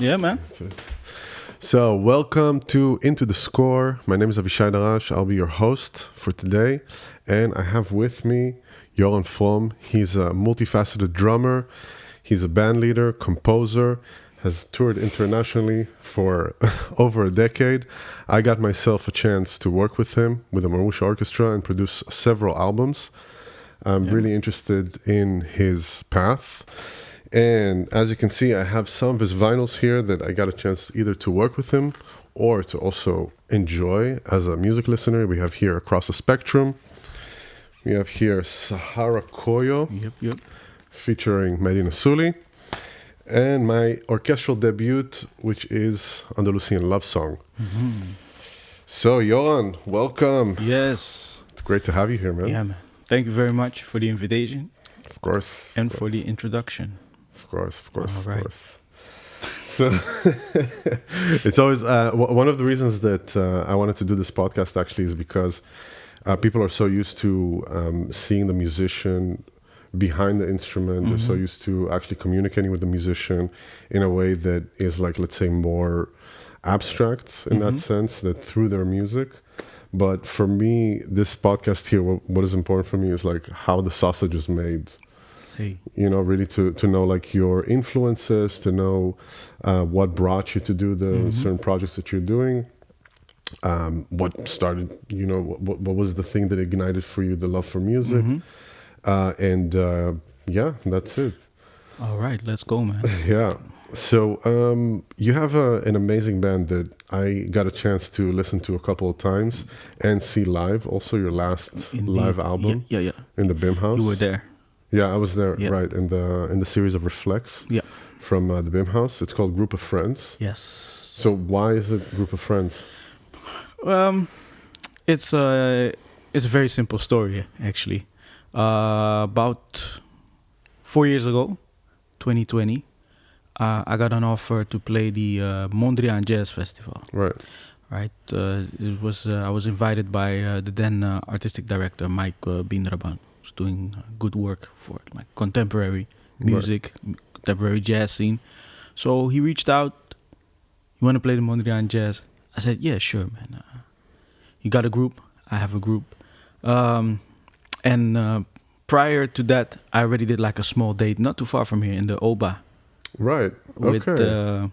Yeah, man. So, welcome to Into the Score. My name is Avishai Darash. I'll be your host for today. And I have with me Yoran Vroom. He's a multifaceted drummer. He's a band leader, composer, has toured internationally for over a decade. I got myself a chance to work with him with the Marusha Orchestra and produce several albums. I'm really interested in his path. And as you can see, I have some of his vinyls here that I got a chance either to work with him or to also enjoy as a music listener. We have here Across the Spectrum. We have here Sahara Koyo, featuring Medina Suli. And my orchestral debut, which is Andalusian Love Song. Mm-hmm. So, Yoran, welcome. Yes. It's great to have you here, man. Yeah, man. Thank you very much for the invitation. Of course. And for the introduction. Of course. All right. So it's always one of the reasons that I wanted to do this podcast actually is because people are so used to seeing the musician behind the instrument. They're so used to actually communicating with the musician in a way that is like, let's say, more abstract in that sense, that through their music. But for me, this podcast here, what is important for me is like how the sausage is made. Hey. You know, really to know like your influences, to know what brought you to do the certain projects that you're doing. What started, you know, what was the thing that ignited for you the love for music? Yeah, that's it. All right, let's go, man. Yeah. So you have an amazing band that I got a chance to listen to a couple of times and see live. Also, your last live album, Yeah. in the BIM House. You were there. Yeah, I was there, right, in the series of Reflex. Yeah. From the BIM House. It's called Group of Friends. Yes. So why is it Group of Friends? It's a very simple story, actually. About 4 years ago, 2020, I got an offer to play the Mondrian Jazz Festival. Right. It was I was invited by the then artistic director Mike Bindraban, who's doing good work for like contemporary music, contemporary jazz scene. So he reached out. You want to play the Mondrian Jazz? I said, yeah, sure, man. You got a group? I have a group. And prior to that, I already did like a small date not too far from here in the Oba. Right. With, okay.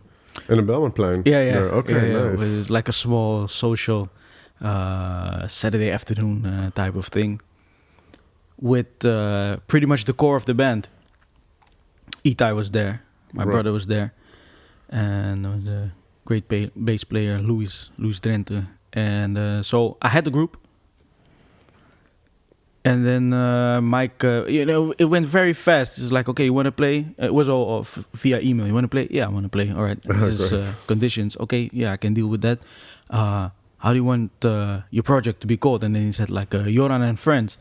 In the Belmonplein. Yeah. Okay. Yeah. Nice. With like a small social Saturday afternoon type of thing. With pretty much the core of the band. Itai was there. My brother was there. And the great bass player, Luis Drenthe. And so I had the group. And then Mike, it went very fast. It's like, okay, you want to play? It was all via email. You want to play? Yeah, I want to play. All right, this is conditions. Okay, yeah, I can deal with that. How do you want your project to be called? And then he said like Yoran and Friends.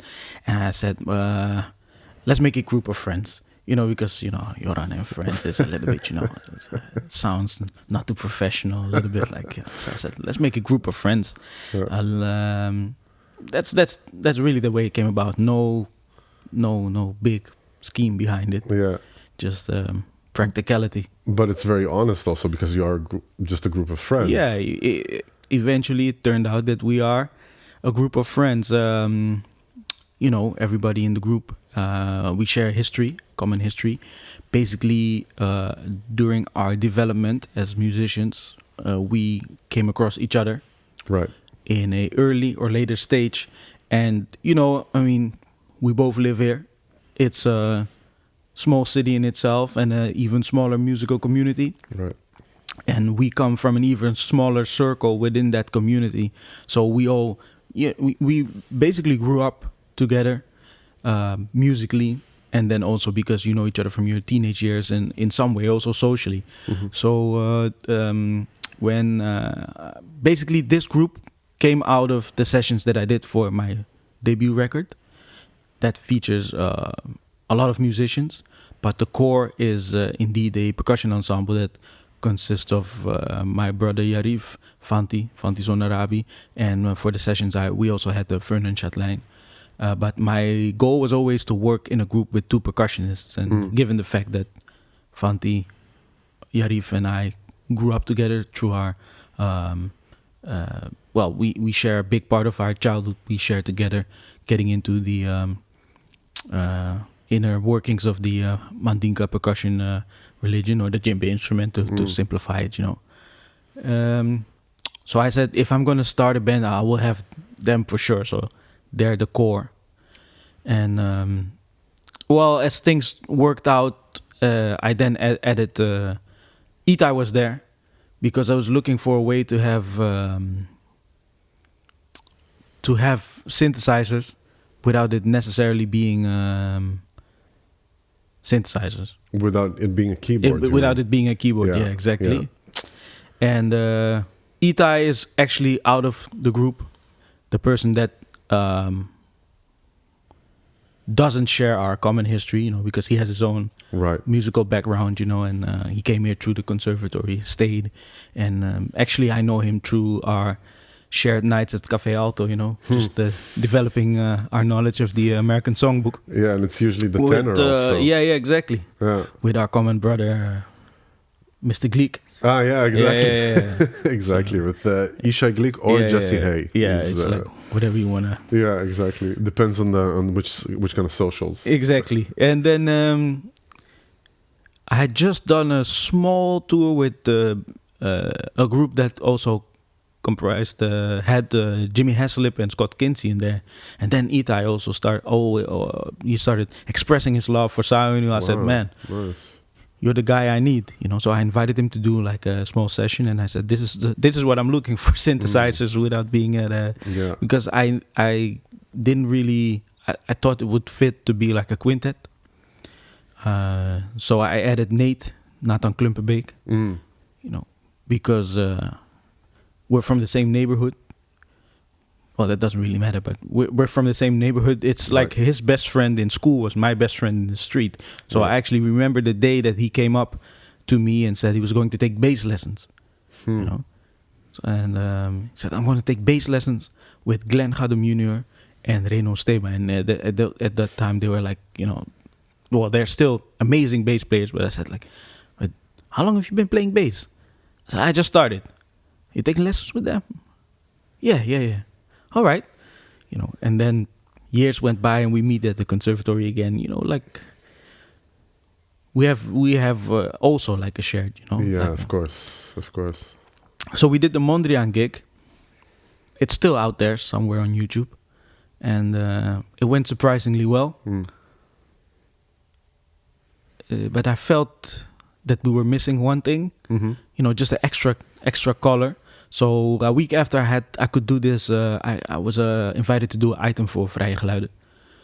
And I said, let's make a group of friends. You know, because, Yoran and Friends is a little bit, it sounds not too professional, a little bit like, so I said, let's make a group of friends. Yeah. That's really the way it came about. No big scheme behind it. Yeah. Just practicality. But it's very honest also because you are just a group of friends. Yeah. Eventually it turned out that we are a group of friends. Everybody in the group, we share common history. Basically, during our development as musicians, we came across each other. Right. In a early or later stage. And, we both live here. It's a small city in itself and an even smaller musical community. Right. And we come from an even smaller circle within that community. So we basically grew up together musically, and then also because you know each other from your teenage years and in some way also socially. So when basically this group came out of the sessions that I did for my debut record that features a lot of musicians, but the core is indeed a percussion ensemble that consists of my brother Yarif, Fanti Zonarabi, and for the sessions we also had the Vernon Chatelain. But my goal was always to work in a group with two percussionists, and given the fact that Fanti, Yarif and I grew up together through our. Well, we share a big part of our childhood. We share together, getting into the inner workings of the Mandinka percussion religion, or the djembe instrument, to simplify it. So I said, if I'm going to start a band, I will have them for sure. So they're the core. And well, as things worked out, I then added Itai was there, because I was looking for a way to have synthesizers without it necessarily being synthesizers. Without it being a keyboard. Without it being a keyboard, yeah, exactly. Yeah. And Itai is actually out of the group, the person that doesn't share our common history, because he has his own musical background, and he came here through the conservatory, stayed, and actually I know him through our shared nights at Café Alto, just developing our knowledge of the American songbook. Yeah, and it's usually the tenor also. Yeah, exactly. Yeah. With our common brother, Mr. Gleek. Ah, yeah, exactly. Yeah. Exactly, with Ishai Gleek or Jesse Hay. Yeah, it's like whatever you want to. Yeah, exactly. Depends on which kind of socials. Exactly. And then I had just done a small tour with a group that also comprised, had Jimmy Hasselip and Scott Kinsey in there. And then Itai also he started expressing his love for Saunu. I said, man, nice. You're the guy I need, So I invited him to do like a small session, and I said, "This is what I'm looking for: synthesizers without being at because I didn't really I thought it would fit to be like a quintet. So I added Nathan Klumpenbeek, because we're from the same neighborhood. Well, that doesn't really matter, but we're from the same neighborhood. It's like his best friend in school was my best friend in the street. So I actually remember the day that he came up to me and said he was going to take bass lessons, So, and he said, I'm going to take bass lessons with Glenn Gadum Jr. and Reno Steba. And at that time, they were like, well, they're still amazing bass players. But I said, like, how long have you been playing bass? I said, I just started. You taking lessons with them? Yeah. All right, and then years went by and we meet at the conservatory again. Like we have also like a shared, Yeah, like, of course. So we did the Mondrian gig. It's still out there somewhere on YouTube, and it went surprisingly well. But I felt that we were missing one thing, just an extra color. So a week after I could do this, I was invited to do an item for Vrije Geluiden.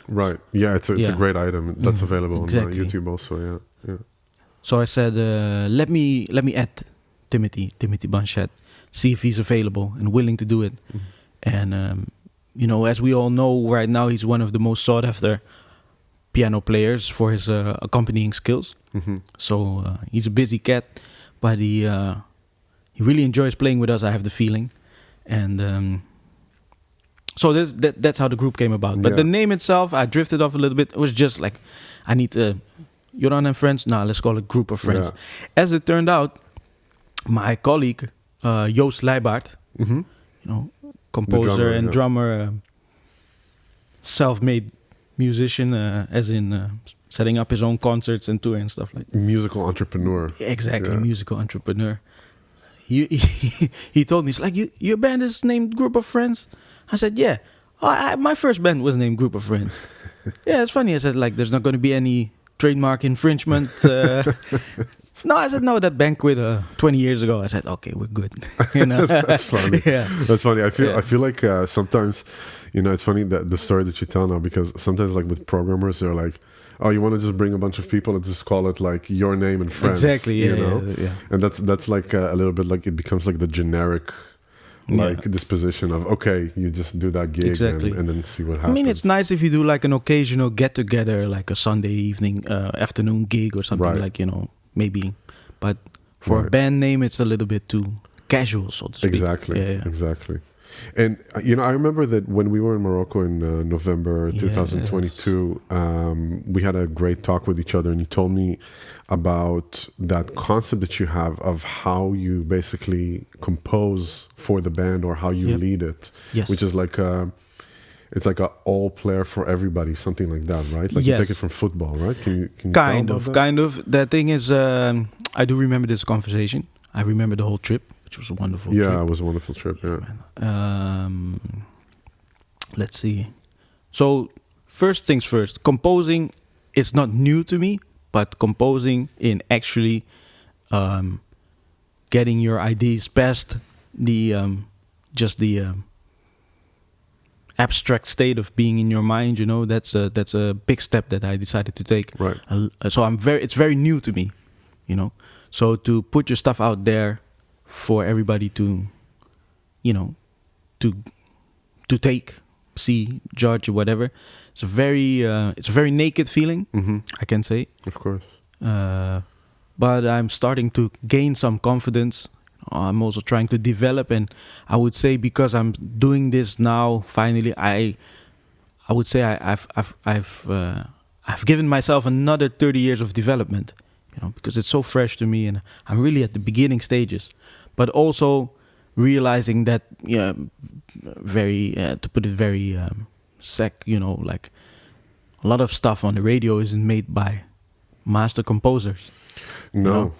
Right. Yeah, it's a great item that's available on YouTube also. Yeah. So I said, let me add Timothy Banchet, see if he's available and willing to do it. And as we all know right now, he's one of the most sought after piano players for his accompanying skills. So he's a busy cat, but he really enjoys playing with us, I have the feeling. And so that's how the group came about. But the name itself, I drifted off a little bit. It was just like, I need Yoran and friends. Nah, let's call it group of friends. Yeah. As it turned out, my colleague, Joost Leijbaert, composer and drummer, self-made musician, as in setting up his own concerts and touring and stuff like that. Musical entrepreneur. Exactly, musical entrepreneur. He told me, it's like, your band is named Group of Friends? I said, yeah. My first band was named Group of Friends. Yeah, it's funny. I said, like, there's not going to be any trademark infringement. No, I said, no, that band quit 20 years ago. I said, okay, we're good. That's funny. Yeah. That's funny. I feel like sometimes, it's funny that the story that you tell now, because sometimes like with programmers, they're like, oh, you want to just bring a bunch of people and just call it like your name and friends. Exactly, yeah. And that's like a little bit like it becomes like the generic disposition of, okay, you just do that gig and then see what happens. I mean, it's nice if you do like an occasional get together, like a Sunday evening, afternoon gig or something like, maybe. But for a band name, it's a little bit too casual, so to speak. Exactly. And I remember that when we were in Morocco in November Yes. 2022, we had a great talk with each other, and you told me about that concept that you have of how you basically compose for the band or how you Yep. lead it, Yes. which is like it's like a all player for everybody, something like that, right? Like you take Yes. it from football, right? Can you tell about that? Kind of. The thing is, I do remember this conversation. I remember the whole trip, which was a wonderful Yeah, trip. it was a wonderful trip. Yeah. Let's see. So, first things first, composing is not new to me, but composing in actually getting your ideas past the just the abstract state of being in your mind, that's a big step that I decided to take. Right. So it's very new to me, So to put your stuff out there for everybody to, to take, see, judge, or whatever, it's a very naked feeling, Mm-hmm. I can say. Of course. But I'm starting to gain some confidence. I'm also trying to develop, and I would say because I'm doing this now, finally, I would say I've given myself another 30 years of development, because it's so fresh to me, and I'm really at the beginning stages. But also realizing that, very to put it very like a lot of stuff on the radio isn't made by master composers. No.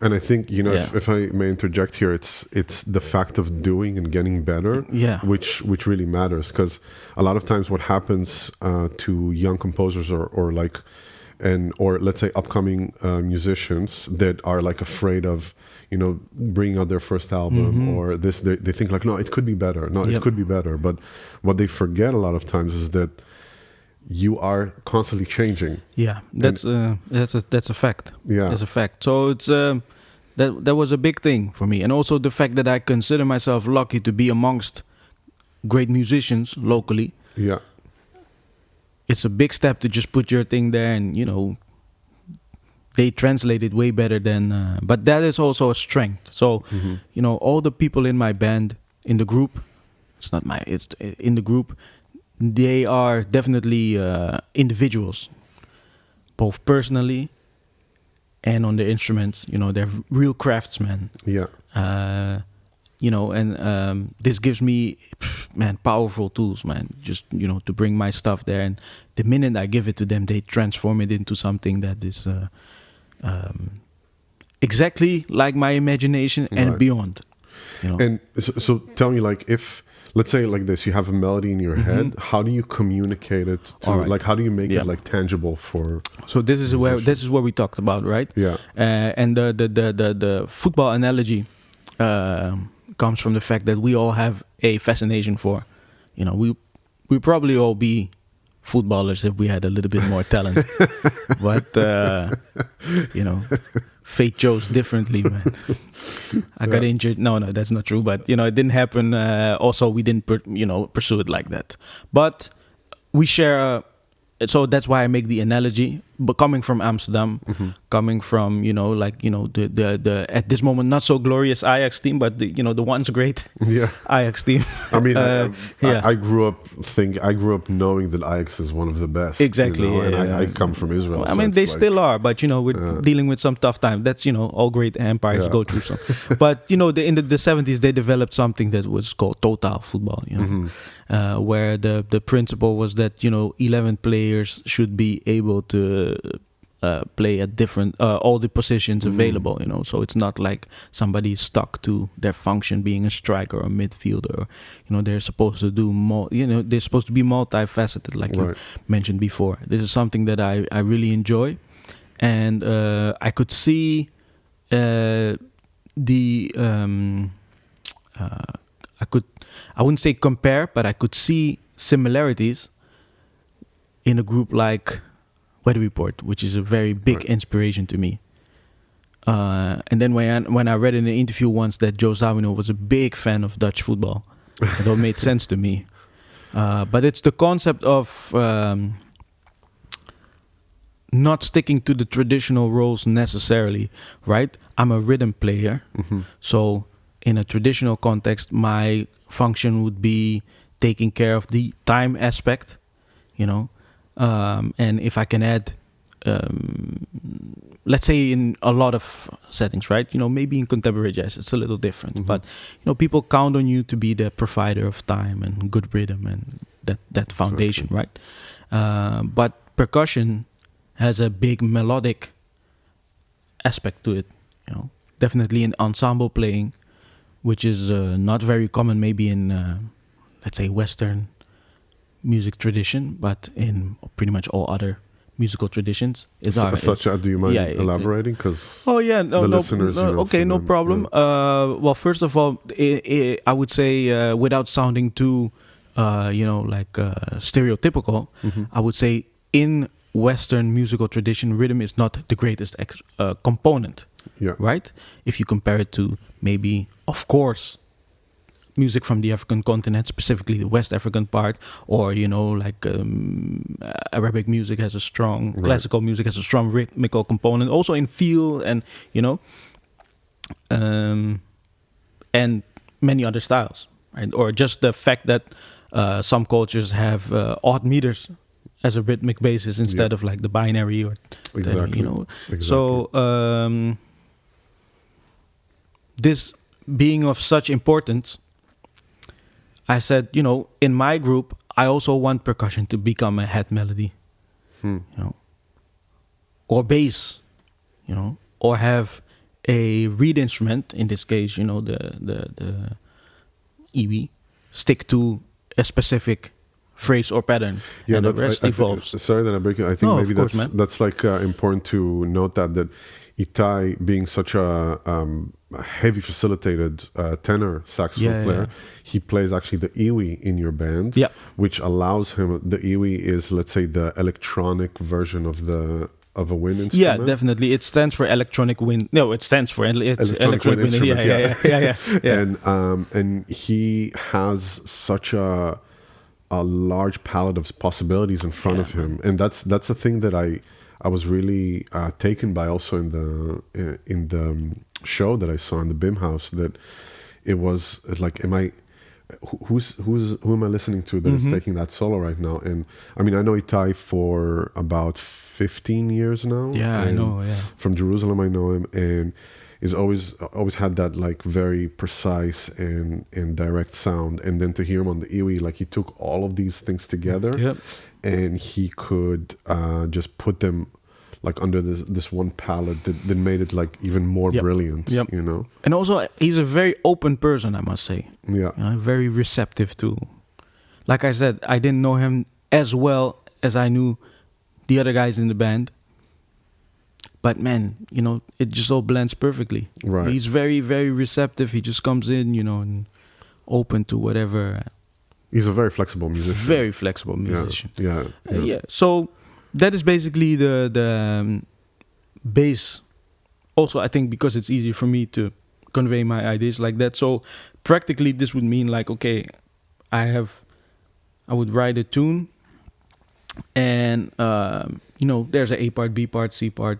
And I think yeah. if I may interject here, it's the fact of doing and getting better, Yeah. which really matters, because a lot of times what happens to young composers or let's say upcoming musicians that are like afraid of bringing out their first album or this, they think like, no, it could be better. No, Yep. it could be better. But what they forget a lot of times is that you are constantly changing. Yeah, that's a fact. Yeah. That's a fact. So it's that was a big thing for me, and also the fact that I consider myself lucky to be amongst great musicians locally. Yeah. It's a big step to just put your thing there, and they translate it way better than. But that is also a strength. So all the people in my band, in the group, it's in the group. They are definitely individuals, both personally and on the instruments. They're real craftsmen. Yeah. And this gives me, powerful tools, man. Just, to bring my stuff there. And the minute I give it to them, they transform it into something that is exactly like my imagination and Right. beyond. And so tell me, like, if let's say like this, you have a melody in your head, how do you communicate it to All right. like, how do you make Yeah. it like tangible for So this is what we talked about, right? Yeah. And the football analogy comes from the fact that we all have a fascination for, we probably all be footballers if we had a little bit more talent, but fate chose differently, man. I got injured. No, that's not true. But it didn't happen. Also, we didn't pursue it like that. But we share. So that's why I make the analogy. But coming from Amsterdam, coming from the at this moment not so glorious Ajax team, but the once great Yeah. Ajax team. I mean, yeah. I grew up knowing that Ajax is one of the best. Exactly, and yeah. I come from Israel. I so mean, it's they like- still are, but we're dealing with some tough times. That's all great empires Yeah. go through some. But in the 70s, they developed something that was called total football. Where the principle was that 11 players should be able to play at different all the positions available. So it's not like somebody's stuck to their function being a striker or midfielder. They're supposed to do more. They're supposed to be multifaceted, like Right. you mentioned before. This is something that I really enjoy, and I could see I wouldn't say compare, but I could see similarities in a group like Weather Report, which is a very big Right. inspiration to me. And then when I read in an interview once that Joe Zawinul was a big fan of Dutch football, it all made sense to me. But it's the concept of not sticking to the traditional roles necessarily, right? I'm a rhythm player, so in a traditional context, my function would be taking care of the time aspect, you know, and if I can add, let's say in a lot of settings, right? You know, maybe in contemporary jazz it's a little different, Mhm. but you know, people count on you to be the provider of time and good rhythm and that foundation, right? But percussion has a big melodic aspect to it, you know, definitely in ensemble playing, which is not very common maybe in let's say Western music tradition, but in pretty much all other musical traditions is our Such as, do you mind yeah, exactly. elaborating? Because Oh yeah, the listeners, you know, okay, for no them, problem. Well, first of all, I would say without sounding too, you know, like stereotypical, Mhm. I would say in Western musical tradition, rhythm is not the greatest component, Yeah. right? If you compare it to maybe, of course, music from the African continent, specifically the West African part, or you know, like Arabic music has a strong, Right. classical music has a strong rhythmical component, also in feel and you know, and many other styles, right? Or just the fact that some cultures have odd meters as a rhythmic basis instead of like the binary or Exactly. you know. Exactly. So this being of such importance, I said, you know, in my group, I also want percussion to become a head melody, Hmm. you know, or bass, you know, or have a reed instrument. In this case, you know, the iwi stick to a specific phrase or pattern, Yeah, and the that's. rest I evolves. sorry that I break it. I think No, maybe of course, man. that's like important to note that Itai, being such a heavy facilitated tenor saxophone Yeah, player, yeah. he plays actually the iwi in your band, Yeah. which allows him. The iwi is, let's say, the electronic version of a wind Yeah, instrument. definitely. It stands for electronic wind. No, it stands for it's Electronic wind wind. instrument, Yeah. And he has such a large palette of possibilities in front of him, and that's the thing that I was really taken by also in the show that I saw in the BIM house, that it was like, who am I listening to that is taking that solo right now? And I mean, I know Itai for about 15 years now. Yeah, I and know. Yeah. from Jerusalem, I know him, and he's always had that like very precise and direct sound. And then to hear him on the iwi, like he took all of these things together, Yep. and he could just put them like under this one palette that made it like even more Yep. brilliant. Yep. You know? And also, he's a very open person, I must say. Yeah. You know, very receptive to. Like I said, I didn't know him as well as I knew the other guys in the band. But man, you know, it just all blends perfectly. Right. He's very, very receptive. He just comes in, you know, and open to whatever. He's a very flexible musician. Very flexible musician. Yeah. Yeah. So that is basically the bass. Also, I think because it's easier for me to convey my ideas like that. So practically, this would mean like, okay, I would write a tune, and you know, there's a part, B part, C part,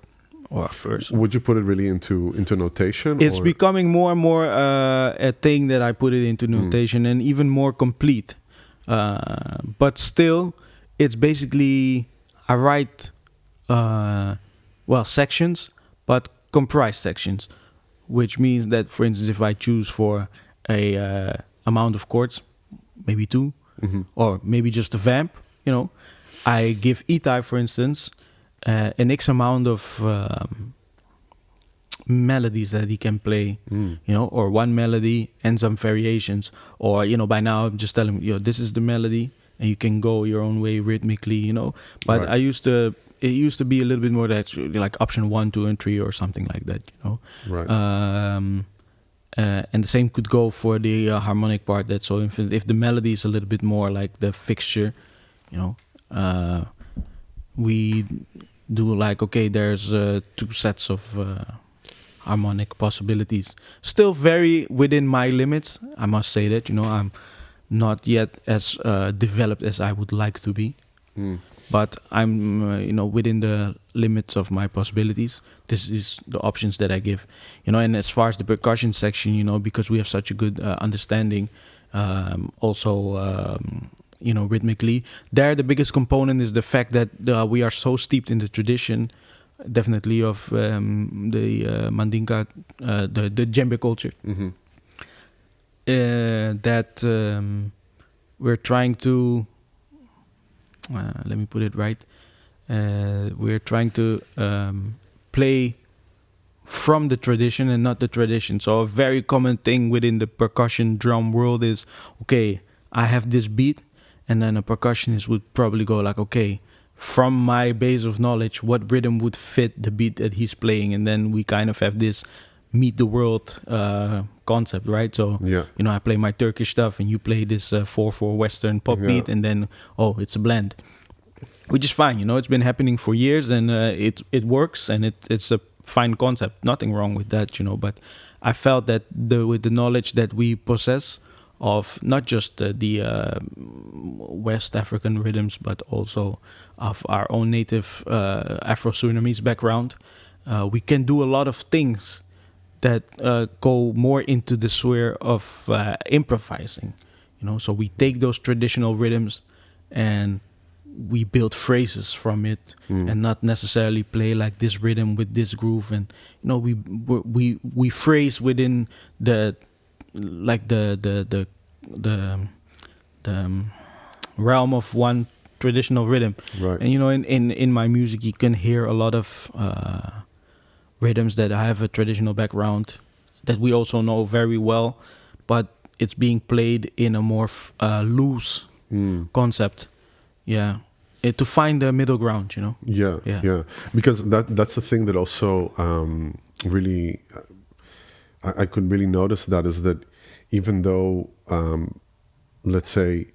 or first. Would you put it really into notation? It's or? becoming more and more a thing that I put it into notation, and even more complete. But still, it's basically I write sections, but comprised sections, which means that, for instance, if I choose for a amount of chords, maybe 2, or maybe just a vamp, you know, I give Itai, for instance, an X amount of melodies that he can play, you know, or one melody and some variations, or you know, by now I'm just telling him, you know, this is the melody, and you can go your own way rhythmically, you know. But Right. It used to be a little bit more that like option 1, 2, and 3 or something like that, you know. Right. And the same could go for the harmonic part. That so if the melody is a little bit more like the fixture, you know, we do like, okay, there's 2 sets of harmonic possibilities. Still very within my limits, I must say that, you know, I'm not yet as developed as I would like to be. But I'm, within the limits of my possibilities. This is the options that I give, And as far as the percussion section, because we have such a good understanding, also, rhythmically, there the biggest component is the fact that we are so steeped in the tradition, definitely of the Mandinka, the djembe culture, that we're trying to. Let me put it right. We're trying to play from the tradition and not the tradition. So a very common thing within the percussion drum world is, okay, I have this beat, and then a percussionist would probably go like, okay, from my base of knowledge, what rhythm would fit the beat that he's playing? And then we kind of have this meet the world concept, right? So, I play my Turkish stuff and you play this 4/4 Western pop beat, and then, it's a blend. Which is fine, it's been happening for years, and it works, and it's a fine concept. Nothing wrong with that, but I felt that with the knowledge that we possess of not just the West African rhythms, but also of our own native Afro-Surinamese background, we can do a lot of things that go more into the sphere of improvising, So we take those traditional rhythms and we build phrases from it, and not necessarily play like this rhythm with this groove, and we phrase within the realm of one traditional rhythm, right? And in my music you can hear a lot of rhythms that have a traditional background that we also know very well, but it's being played in a more loose concept. Yeah, to find the middle ground, Yeah. Because that's the thing that also really I could really notice that is that even though let's say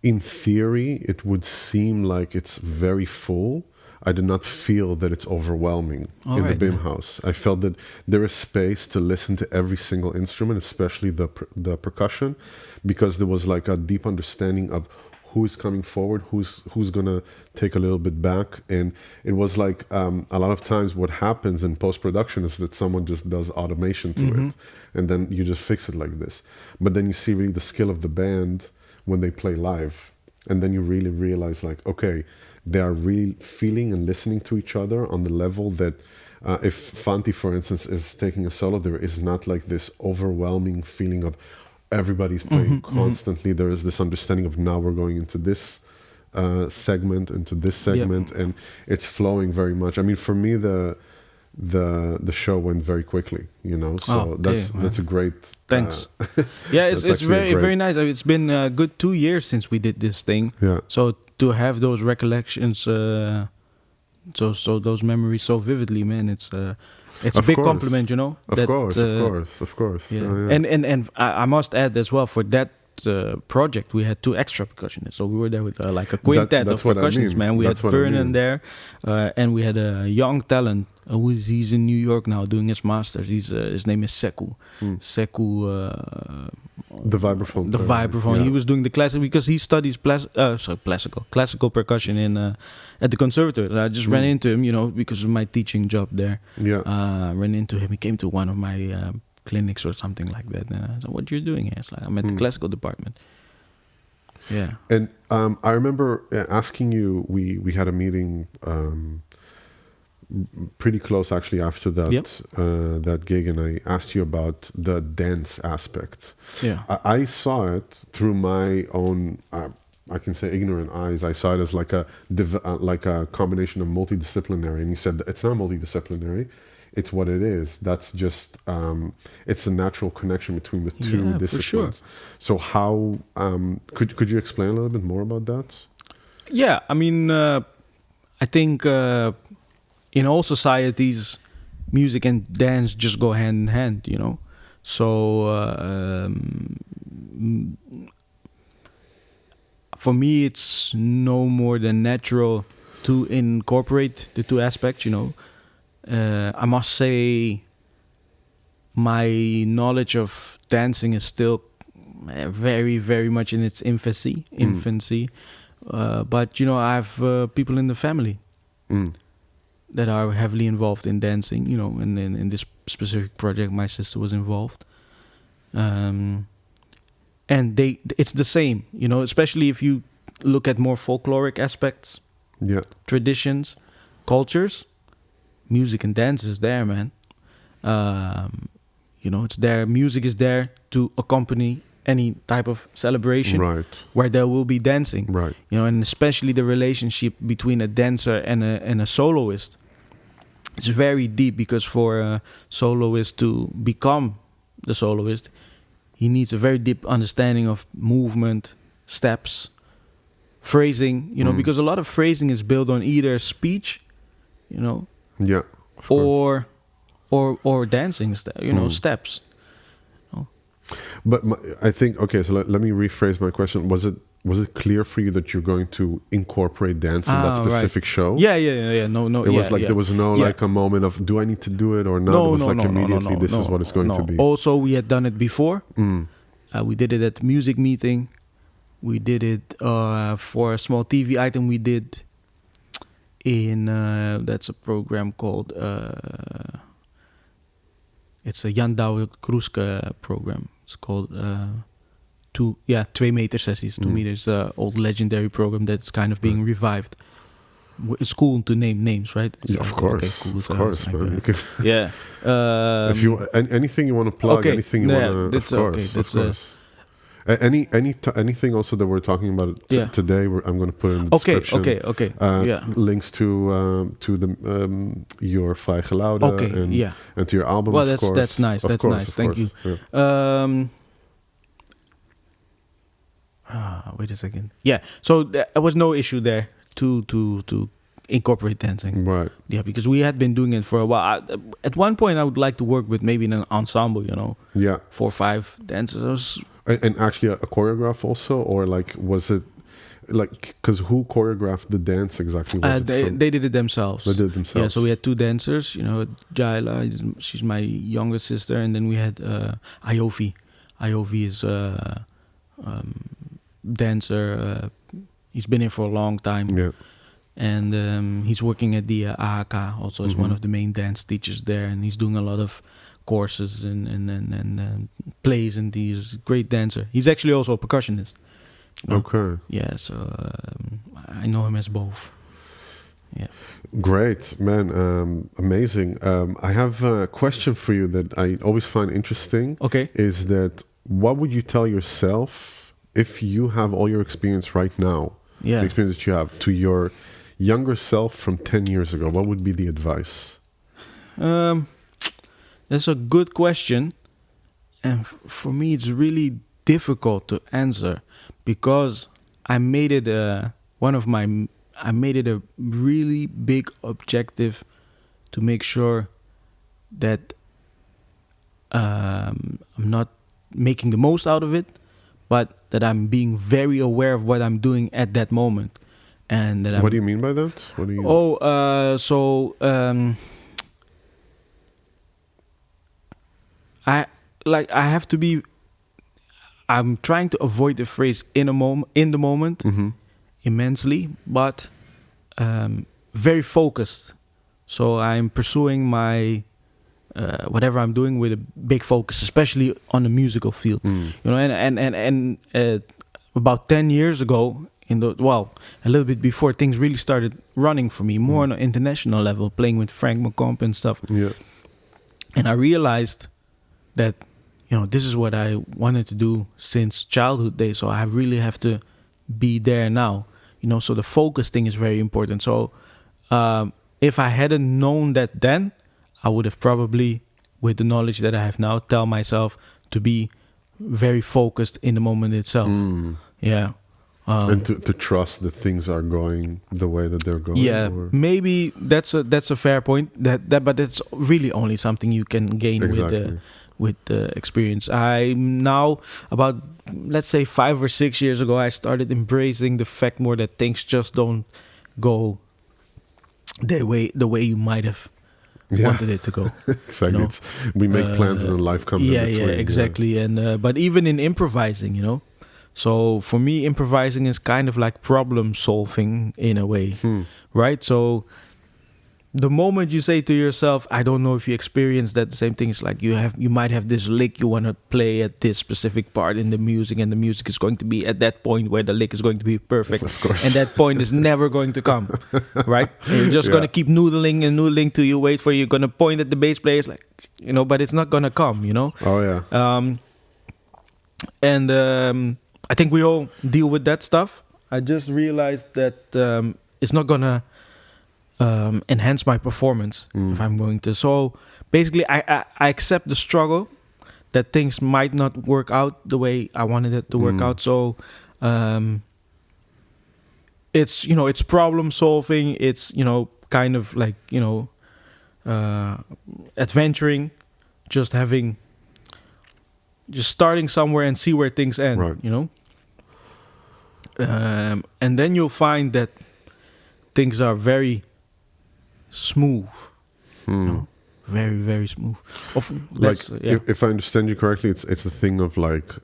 in theory it would seem like it's very full, I did not feel that it's overwhelming the BIM house. I felt that there is space to listen to every single instrument, especially the percussion, because there was like a deep understanding of who's coming forward, who's gonna take a little bit back. And it was like a lot of times what happens in post-production is that someone just does automation to it, and then you just fix it like this. But then you see really the skill of the band when they play live, and then you really realize like, okay, they are really feeling and listening to each other on the level that if Fanti, for instance, is taking a solo, there is not like this overwhelming feeling of everybody's playing constantly. There is this understanding of now we're going into this segment, and it's flowing very much. I mean, for me, the show went very quickly, So that's a great. Thanks. It's very nice. It's been a good 2 years since we did this thing. Yeah. So to have those recollections, so those memories so vividly, man, it's a big compliment, Of course. Yeah. And I must add as well, for that project we had 2 extra percussionists, so we were there with like a quintet of percussionists, man. We had Vernon there, and we had a young talent he's in New York now doing his masters. His name is Sekou. The vibraphone. The vibraphone. Yeah. He was doing the classic because he studies classical percussion in at the conservatory. I just ran into him, because of my teaching job there. Yeah. Ran into him. He came to one of my clinics or something like that. And I said, "What you're doing here?" It's like, "I'm at the classical department." Yeah. And I remember asking you. We had a meeting. Pretty close actually after that that gig, and I asked you about the dance aspect. Yeah, I saw it through my own I can say ignorant eyes. I saw it as like a combination of multidisciplinary, and you said that it's not multidisciplinary, it's what it is. That's just it's a natural connection between the two disciplines. For sure. So how could you explain a little bit more about that? Yeah, I mean, I think in all societies, music and dance just go hand in hand, So for me, it's no more than natural to incorporate the 2 aspects, I must say my knowledge of dancing is still very, very much in its infancy. But I have people in the family Mm. that are heavily involved in dancing. And in this specific project, my sister was involved. And it's the same, especially if you look at more folkloric aspects, Yeah. traditions, cultures. Music and dance is there, man. It's there. Music is there to accompany any type of celebration Right. where there will be dancing. Right. And especially the relationship between a dancer and a soloist. It's very deep, because for a soloist to become the soloist, he needs a very deep understanding of movement, steps, phrasing, because a lot of phrasing is built on either speech, Yeah. Of course. or dancing, steps. But I think, okay, so let me rephrase my question. Was it clear for you that you're going to incorporate dance in that specific show? Yeah. No. It was like there was no like a moment of, do I need to do it or not? It was like immediately this is what it's going to be. Also, we had done it before. Mm. We did it at music meeting. We did it for a small TV item we did in that's a program called it's a Jan Douwe Kroeske program. It's called 2 meter sessies. 2 meters, old legendary program that's kind of being revived. It's cool to name names, right? Yeah, of course. Okay, cool. Of course, man. You can, yeah. if you anything you want to plug, anything you want to, that's of course, okay. That's of course. Anything also that we're talking about today, I'm going to put in the description. Okay. Links to the your Vrij Geluiden and to your album. Well, of course. That's nice. Of That's course, nice. Thank you. Yeah. Wait a second. Yeah. So there was no issue there to incorporate dancing. Right. Yeah, because we had been doing it for a while. At one point, I would like to work with maybe an ensemble. Yeah. 4 or 5 dancers. And actually a choreograph also, or like was it like, because who choreographed the dance exactly? They did it themselves. They did it themselves. Yeah, so we had 2 dancers. Jaila, she's my younger sister, and then we had Iovi. Iovi is a dancer. He's been here for a long time. Yeah. And he's working at the AHK also as one of the main dance teachers there, and he's doing a lot of courses and plays, and he's a great dancer. He's actually also a percussionist. Okay. Yeah, so I know him as both. Yeah. Great, man. Amazing. I have a question for you that I always find interesting. Okay. Is that, what would you tell yourself if you have all your experience right now? Yeah. The experience that you have, to your younger self from 10 years ago, what would be the advice? That's a good question, and for me it's really difficult to answer, because I made it a really big objective to make sure that I'm not making the most out of it, but that I'm being very aware of what I'm doing at that moment, and that What do you mean by that? What do you? I have to be. I'm trying to avoid the phrase in the moment, immensely, but very focused. So I'm pursuing my whatever I'm doing with a big focus, especially on the musical field. And about 10 years ago, a little bit before things really started running for me, more on an international level, playing with Frank McComb and stuff. Yeah. And I realized that, this is what I wanted to do since childhood days. So I really have to be there now. So the focus thing is very important. So if I hadn't known that then, I would have probably, with the knowledge that I have now, tell myself to be very focused in the moment itself. Yeah. And to trust that things are going the way that they're going. Yeah, maybe that's a fair point. But that's really only something you can gain with the experience. I'm now about, let's say 5 or 6 years ago, I started embracing the fact more that things just don't go the way you might have wanted it to go. Exactly. We make plans and then life comes in between. Yeah, exactly. And but even in improvising, So for me, improvising is kind of like problem solving in a way, right? So the moment you say to yourself, I don't know if you experience that, the same thing is like you might have this lick you want to play at this specific part in the music, and the music is going to be at that point where the lick is going to be perfect, Of course. and that point is never going to come, right? And you're just going to keep noodling and noodling till you wait for you're going to point at the bass players, like, you know, but it's not going to come, you know. Oh yeah. And I think we all deal with that stuff. I just realized that it's not gonna enhance my performance if I'm going to. So basically, I accept the struggle that things might not work out the way I wanted it to work out. So it's, you know, it's problem solving. It's, you know, kind of like, you know, adventuring, just starting somewhere and see where things end, Right. you know. And then you'll find that things are very smooth, you know? Very, very smooth. Like if I understand you correctly, it's a thing of like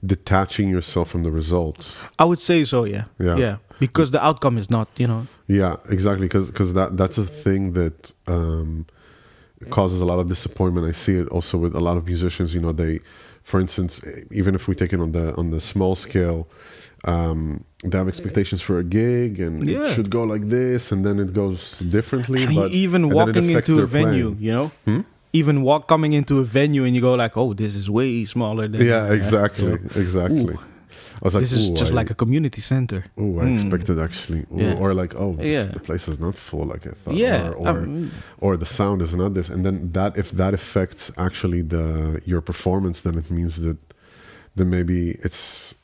detaching yourself from the result. I would say so, yeah, because the outcome is not, you know. Yeah, exactly, because that's a thing that causes a lot of disappointment. I see it also with a lot of musicians. You know, they, for instance, even if we take it on the small scale, they have expectations for a gig, and it should go like this, and then it goes differently. I mean, but even walking into a venue, you know, even coming into a venue, and you go like, "Oh, this is way smaller than." Yeah, exactly, exactly. Ooh, I was like, this is just like a community center. Oh, I expected actually, or like, the place is not full like I thought. Yeah, or the sound is not this, and then that if that affects actually your performance, then it means that then maybe it's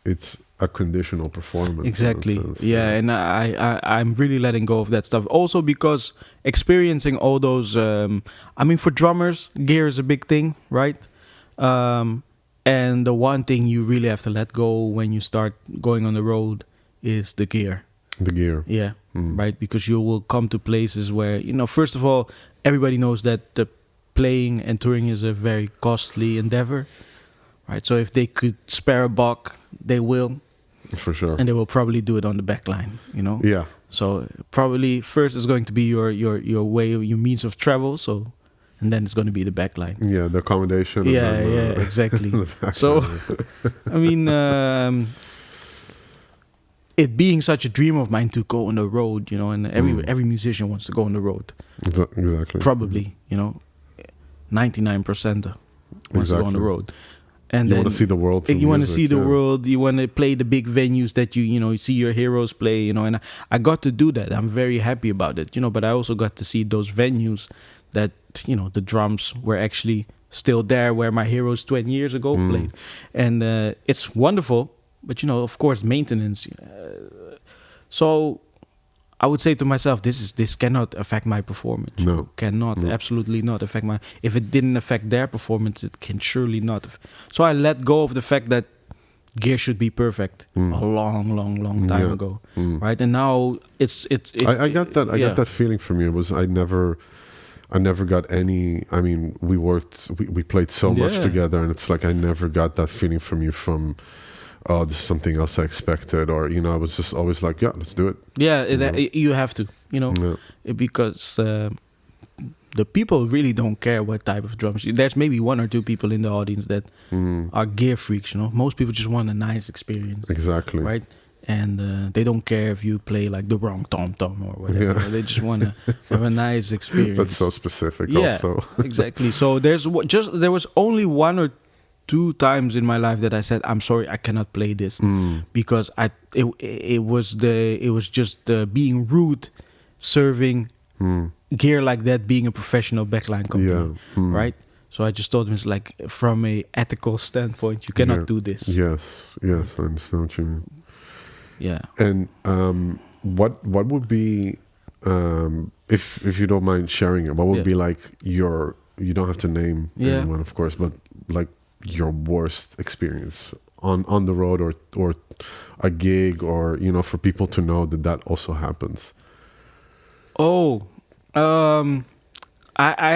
a conditional performance. Exactly. And I'm really letting go of that stuff. Also because experiencing all those, I mean, for drummers, gear is a big thing, right? And the one thing you really have to let go when you start going on the road is the gear. The gear. Yeah, right? Because you will come to places where, you know, first of all, everybody knows that the playing and touring is a very costly endeavor, right? So if they could spare a buck, they will. For sure. And they will probably do it on the back line, you know? Yeah. So probably first is going to be your way, your means of travel, so... And then it's going to be the back line. Yeah, the accommodation. Yeah, exactly. So, I mean, it being such a dream of mine to go on the road, you know, and every musician wants to go on the road. Exactly. Probably, you know, 99% wants to go on the road. And you want to see the world. You want to see the world. You want to play the big venues that you see your heroes play, you know. And I got to do that. I'm very happy about it, you know. But I also got to see those venues that, you know, the drums were actually still there where my heroes 20 years ago played. And it's wonderful, but, you know, of course, maintenance. So I would say to myself, this cannot affect my performance. No. Cannot, absolutely not affect my... If it didn't affect their performance, it can surely not. So I let go of the fact that gear should be perfect a long time ago, right? And now it's I got that. I got that feeling from you. It was I never got any. I mean, we played so much together, and it's like I never got that feeling from you. Oh, this is something else I expected, or you know, I was just always like, yeah, let's do it. Yeah, you have to, you know, because the people really don't care what type of drums. There's maybe one or two people in the audience that are gear freaks, you know. Most people just want a nice experience. Exactly. Right? And they don't care if you play like the wrong tom-tom or whatever. Yeah. They just want to have a nice experience. That's so specific also. Exactly. So there was only one or two times in my life that I said, I'm sorry, I cannot play this. Because it was just being rude, serving gear like that, being a professional backline company, right? So I just told him, it's like, from a ethical standpoint, you cannot do this. Yes, I understand what you mean. Yeah. And what would be, if you don't mind sharing it, what would be like you don't have to name anyone, of course, but like your worst experience on the road or a gig, or, you know, for people to know that also happens? I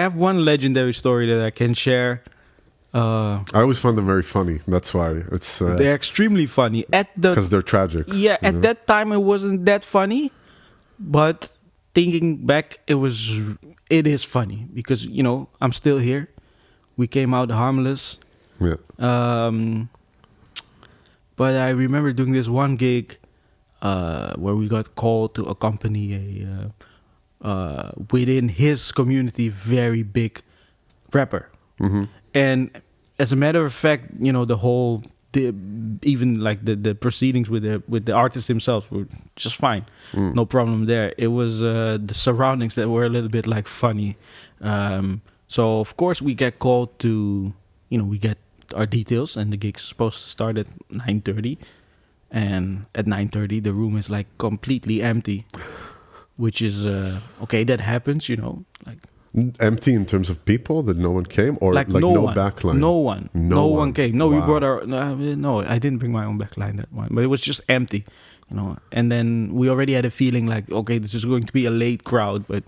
have one legendary story that I can share I always find them very funny. That's why it's They're extremely funny. because they're tragic. Yeah, you at know? that time it wasn't that funny, but thinking back, it is funny because I'm still here. We came out harmless. Yeah. But I remember doing this one gig where we got called to accompany a within his community very big rapper. Hmm. And as a matter of fact, even like the proceedings with the artist himself were just fine, no problem there. It was the surroundings that were a little bit like funny. So of course we get called to, we get our details, and the gig's supposed to start at 9:30, and at 9:30 the room is like completely empty, which is okay. That happens, like. Empty in terms of people that no one came, or like no one, backline. No one came. No, we Wow. brought our. No, I didn't bring my own backline that one, but it was just empty, And then we already had a feeling like, okay, this is going to be a late crowd, but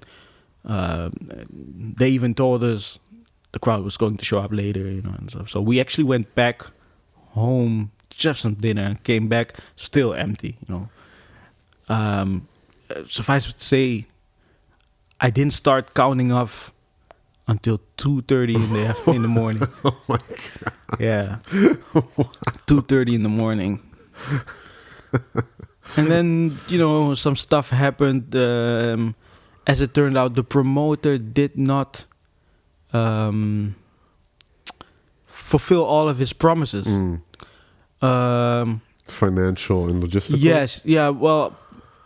they even told us the crowd was going to show up later, and stuff. So we actually went back home, just some dinner, and came back still empty, Suffice it to say, I didn't start counting off until 2:30 in the morning. Oh my god! Yeah, 2:30 in the morning. And then some stuff happened. As it turned out, the promoter did not fulfill all of his promises. Financial and logistical. Yes, yeah. Well,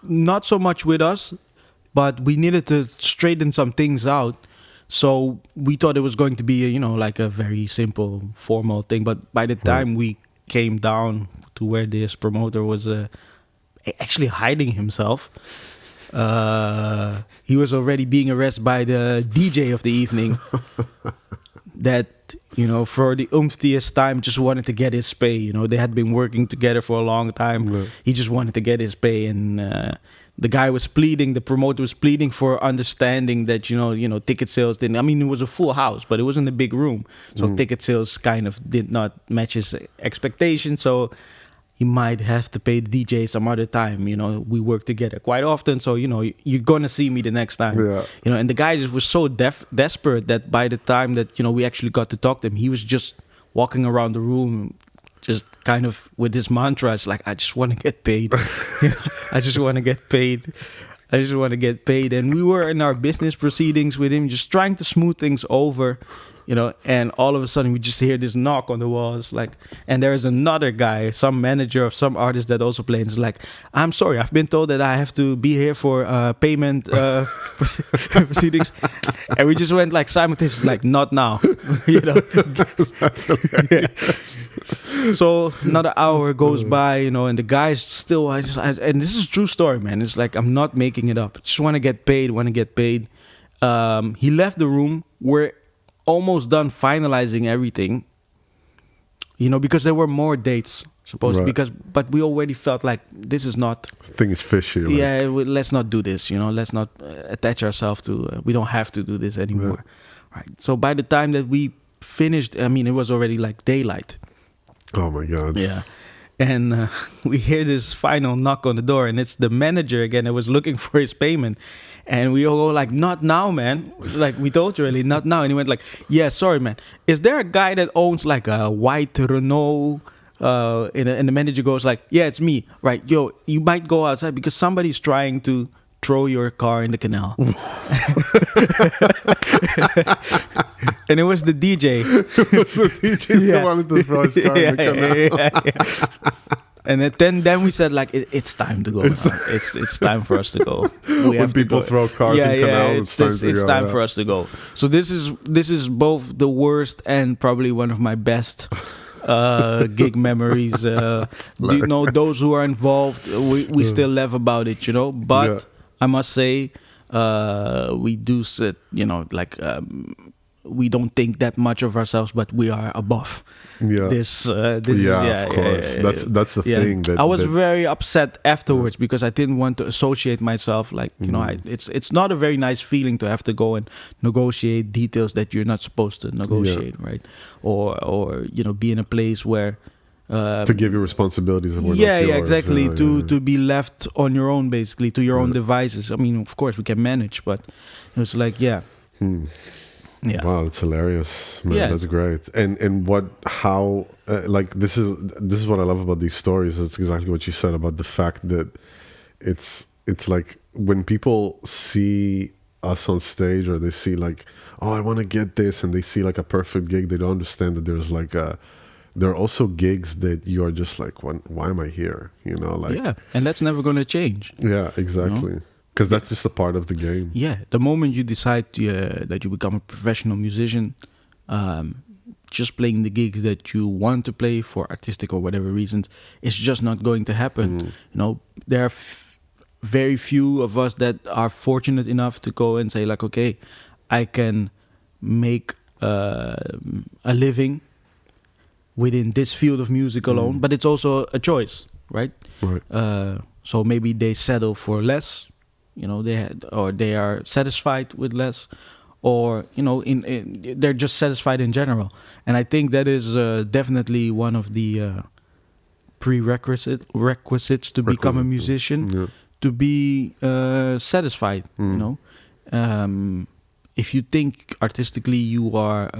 not so much with us. But we needed to straighten some things out. So we thought it was going to be, like a very simple, formal thing. But by the time we came down to where this promoter was actually hiding himself, he was already being arrested by the DJ of the evening that, for the umptieth time just wanted to get his pay. They had been working together for a long time. Yeah. He just wanted to get his pay, and the guy was pleading, the promoter was pleading for understanding that, ticket sales didn't, it was a full house, but it wasn't a big room. So ticket sales kind of did not match his expectations. So he might have to pay the DJ some other time. We work together quite often. So, you're going to see me the next time. Yeah. And the guy just was so desperate that by the time that, we actually got to talk to him, he was just walking around the room just kind of with his mantra. It's like, I just want to get paid. I just want to get paid. I just want to get paid. And we were in our business proceedings with him, just trying to smooth things over, and all of a sudden we just hear this knock on the wall. It's like, and there is another guy, some manager of some artist that also plays. It's like, I'm sorry, I've been told that I have to be here for payment proceedings. And we just went like simultaneously, like, not now. That's hilarious. So another hour goes by, and the guy's still, and this is a true story, man. It's like, I'm not making it up. Just want to get paid. He left the room. We're almost done finalizing everything, because there were more dates supposed to, but we already felt like this is not. Thing is fishy. Like. Yeah, let's not do this. Let's not attach ourselves to. We don't have to do this anymore, right? So by the time that we finished, it was already like daylight. Oh my god. Yeah. And we hear this final knock on the door, and it's the manager again that was looking for his payment. And we all go like, not now, man. Like, we told you really, not now. And he went like, yeah, sorry, man. Is there a guy that owns like a white Renault? And the manager goes like, yeah, it's me. Right, yo, you might go outside because somebody's trying to throw your car in the canal. And it was the DJ. The DJ that wanted to throw his car in the canal. Yeah. And then we said like, it's time to go. It's time for us to go. When people throw cars in canals, it's time for us to go. So this is both the worst and probably one of my best gig memories. Those who are involved, we still laugh about it, But I must say, we do sit, we don't think that much of ourselves, but we are above. Yeah. This Of course. That's the thing. That I was that, very upset afterwards because I didn't want to associate myself. Like, you know, it's not a very nice feeling to have to go and negotiate details that you're not supposed to negotiate, right? Or you know, be in a place where to give you responsibilities that were not yours. Exactly. To be left on your own, basically, to your own devices. I mean, of course, we can manage, but it was like, yeah. Wow, that's hilarious, man. Yeah. That's great. And how like this is what I love about these stories. It's exactly what you said about the fact that it's like when people see us on stage, or they see like, oh, I want to get this, and they see like a perfect gig, they don't understand that there's like there are also gigs that you are just like, why am I here? You know, like, and that's never going to change. Yeah, exactly. You know? Because that's just a part of the game. Yeah, the moment you decide that you become a professional musician, just playing the gigs that you want to play for artistic or whatever reasons, it's just not going to happen. You know, there are very few of us that are fortunate enough to go and say like, okay, I can make a living within this field of music alone, but it's also a choice, right? Right. So maybe they settle for less. You know, they are satisfied with less, or you know, they're just satisfied in general. And I think that is definitely one of the requisites to become a musician, to be satisfied. You know, if you think artistically you are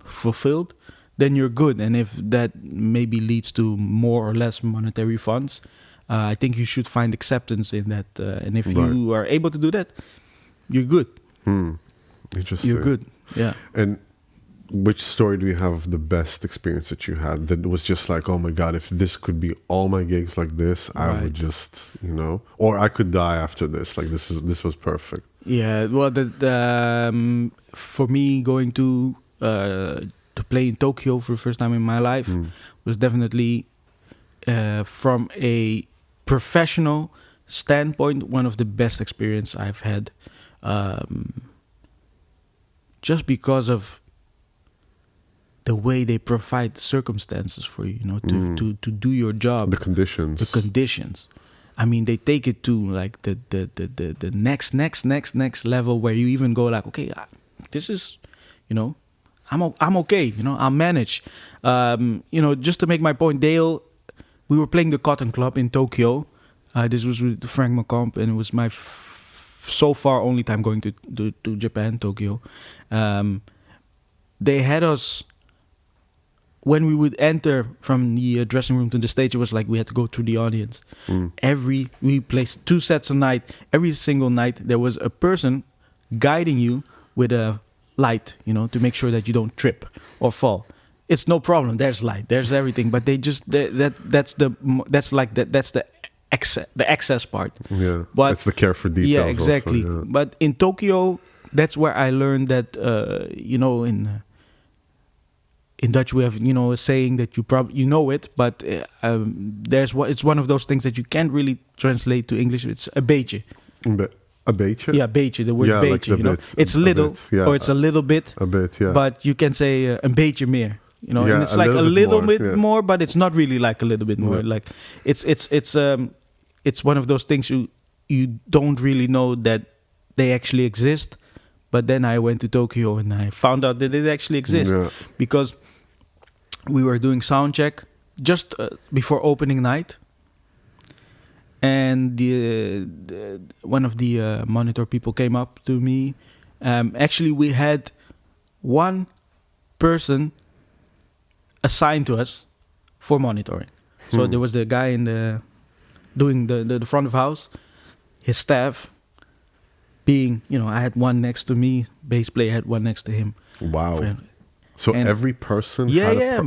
fulfilled, then you're good. And if that maybe leads to more or less monetary funds, I think you should find acceptance in that, and if you are able to do that, you're good. Interesting. You're good. Yeah. And which story do you have of the best experience that you had that was just like, oh my God, if this could be all my gigs like this, I would just, you know, or I could die after this. Like this was perfect. Yeah. Well, for me, going to play in Tokyo for the first time in my life was definitely from a professional standpoint one of the best experience I've had, just because of the way they provide circumstances for you, you know, to do your job. The conditions. I mean, they take it to like the next level, where you even go like, okay, this is, you know, I'm okay, you know, I'll manage. You know, just to make my point, we were playing the Cotton Club in Tokyo. This was with Frank McComb, and it was my so far only time going to Japan, Tokyo. They had us, when we would enter from the dressing room to the stage, it was like we had to go through the audience. We placed 2 sets a night. Every single night there was a person guiding you with a light, you know, to make sure that you don't trip or fall. It's no problem. There's light. There's everything. But they just that's the excess part. Yeah, but that's the care for details. Yeah, exactly. Also, yeah. But in Tokyo, that's where I learned that you know, in Dutch we have, you know, a saying that you know it, but it's one of those things that you can't really translate to English. It's a beetje. A beetje? Yeah, beetje. The word beetje. Like you know, it's a little, or it's a little bit. A bit, yeah. But you can say een beetje meer. You know, and it's like a little bit more, but it's not really like a little bit more. Like it's one of those things you don't really know that they actually exist. But then I went to Tokyo and I found out that it actually exists, because we were doing sound check just before opening night, and one of the monitor people came up to me. Actually, we had one person assigned to us for monitoring. So there was the guy doing the front of house, his staff being, you know, I had one next to me, bass player had one next to him. Wow. So every person had a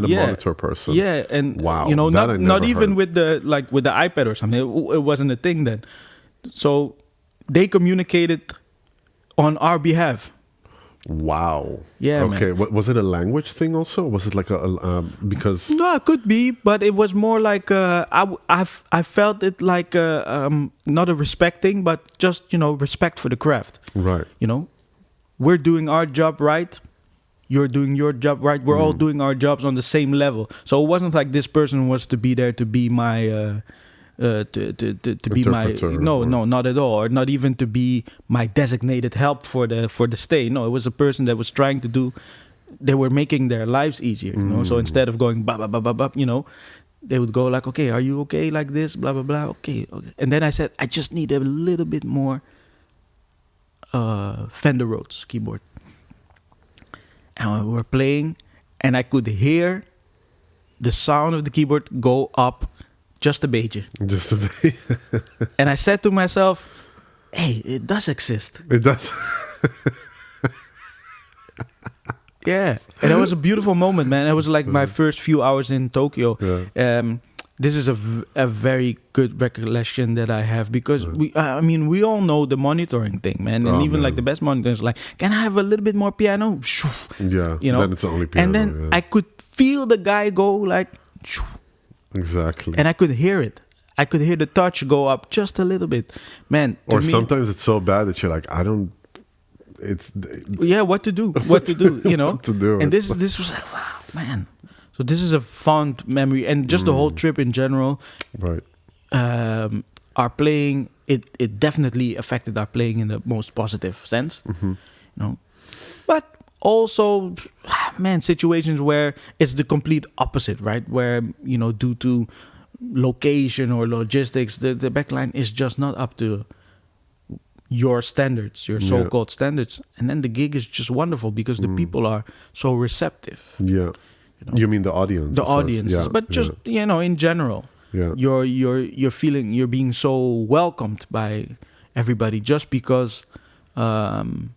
monitor person. Yeah, and wow, you know, not even with the iPad or something. It wasn't a thing then. So they communicated on our behalf. Wow. Yeah. Okay. Man. Was it a language thing also? Was it like because? No, it could be, but it was more like I felt it like not a respect thing, but just, you know, respect for the craft. Right. You know, we're doing our job right, you're doing your job right, we're all doing our jobs on the same level. So it wasn't like this person was to be there to be my to be my no, not at all, or not even to be my designated help for the stay. No, it was a person that was trying to do. They were making their lives easier, you know. So instead of going ba ba ba ba ba, you know, they would go like, okay, are you okay like this? Blah blah blah. Okay. And then I said, I just need a little bit more Fender Rhodes keyboard. And we were playing, and I could hear the sound of the keyboard go up just a beetje. Just a bit. And I said to myself, hey, it does exist. It does. Yeah. And it was a beautiful moment, man. It was like my first few hours in Tokyo. Yeah. This is a very good recollection that I have, because we all know the monitoring thing, man. And even like the best monitors, like, can I have a little bit more piano? Yeah, you know, then it's only piano. And then I could feel the guy go like, exactly. and I could hear it. I could hear the touch go up just a little bit, man. Or sometimes it's so bad that you're like, what to do, you know. What to do. And this was like, wow, man. So this is a fond memory, and just the whole trip in general. Right. Our playing, it definitely affected our playing in the most positive sense, you know. But also, man, situations where it's the complete opposite, right? Where, you know, due to location or logistics, the backline is just not up to your standards, your so-called standards. And then the gig is just wonderful because the people are so receptive. Yeah. You know? You mean the audience? The audiences, but just, you know, in general. Yeah. You're feeling, you're being so welcomed by everybody just because the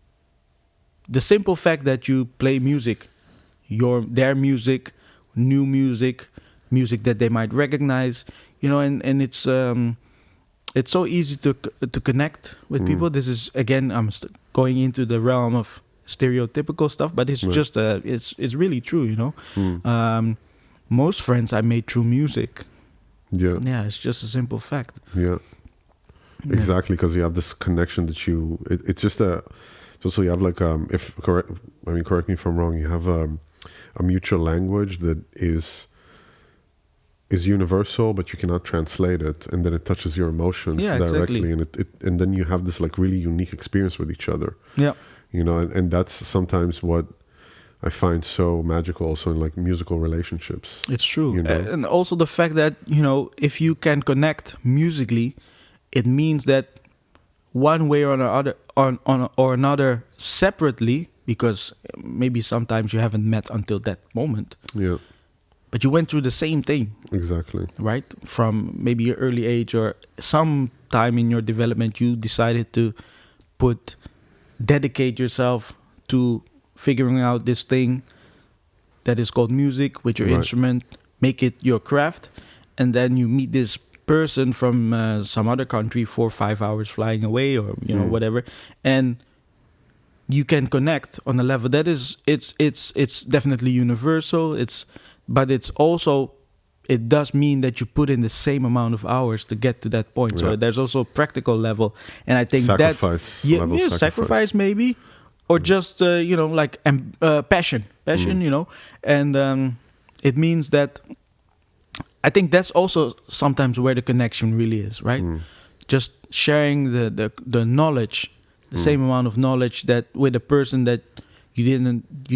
simple fact that you play music, their music, new music that they might recognize, you know, and it's so easy to connect with people. This is, again, I'm going into the realm of stereotypical stuff, but it's just it's really true, you know. Most friends I made through music. Yeah, it's just a simple fact. Yeah, exactly, because you have this connection that it's just so you have like correct me if I'm wrong, you have a mutual language that is universal, but you cannot translate it, and then it touches your emotions directly, exactly. and then you have this like really unique experience with each other. Yeah, you know, and that's sometimes what I find so magical also in like musical relationships. it's true. You know? And also the fact that, you know, if you can connect musically, it means that one way or another separately, because maybe sometimes you haven't met until that moment. Yeah. But you went through the same thing. Exactly. Right? From maybe your early age or some time in your development, you decided to dedicate yourself to figuring out this thing that is called music with your instrument, make it your craft, and then you meet this person from some other country 4 or 5 hours flying away, or you know, whatever, and you can connect on a level that is it's definitely universal. But it's also, it does mean that you put in the same amount of hours to get to that point. So there's also a practical level, and I think sacrifice maybe, or just you know, like passion, you know, and it means that I think that's also sometimes where the connection really is, right? Just sharing the knowledge, the same amount of knowledge that with a person that you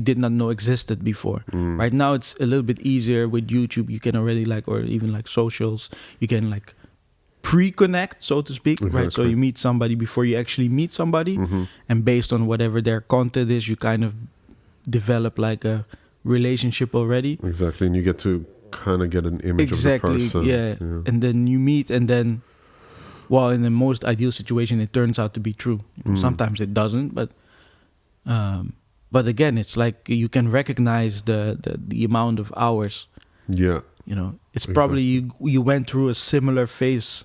did not know existed before. Right now it's a little bit easier with YouTube. You can already or even like socials, you can like pre-connect, so to speak. Exactly. Right? So you meet somebody before you actually meet somebody, and based on whatever their content is, you kind of develop like a relationship already. Exactly, and you get to kind of get an image of the person. Yeah. And then you meet, and then, well, in the most ideal situation, it turns out to be true. Sometimes it doesn't, but again, it's like you can recognize the amount of hours. Yeah. You know, it's probably you went through a similar phase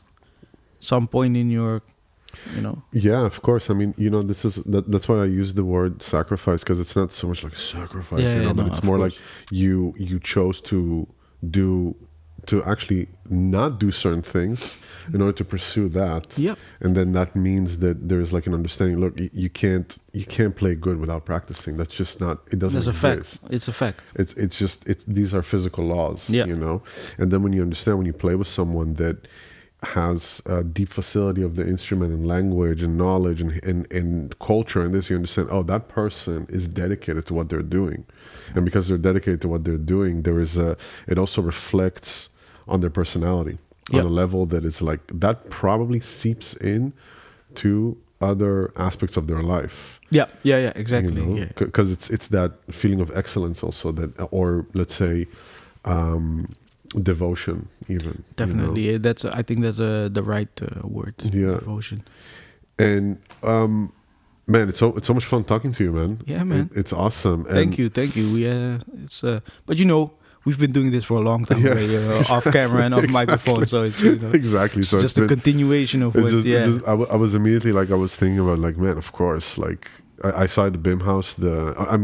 some point in your, you know. Yeah, of course. I mean, you know, that's why I use the word sacrifice, because it's not so much like sacrifice, but it's more like you chose to do to actually not do certain things in order to pursue that. Yep. And then that means that there's like an understanding. Look, you can't play good without practicing. That's just not. It doesn't That's a exist. fact. It's a fact. It's just these are physical laws. Yeah. You know. And then when you understand, when you play with someone that has a deep facility of the instrument and language and knowledge and culture and this, you understand, oh, that person is dedicated to what they're doing. And because they're dedicated to what they're doing, it also reflects on their personality on a level that is like, that probably seeps in to other aspects of their life. Yeah, exactly. You know? Because it's that feeling of excellence also, that, or let's say, devotion even. Definitely. You know? I think that's the right word. Yeah. Devotion. And man, it's so much fun talking to you, man. Yeah, man. It's awesome. Thank you. But we've been doing this for a long time already, off camera and off microphone. So it's exactly. So it's just a continuation of what. I was immediately like, I was thinking about like, man, of course, like I saw at the BIM house. I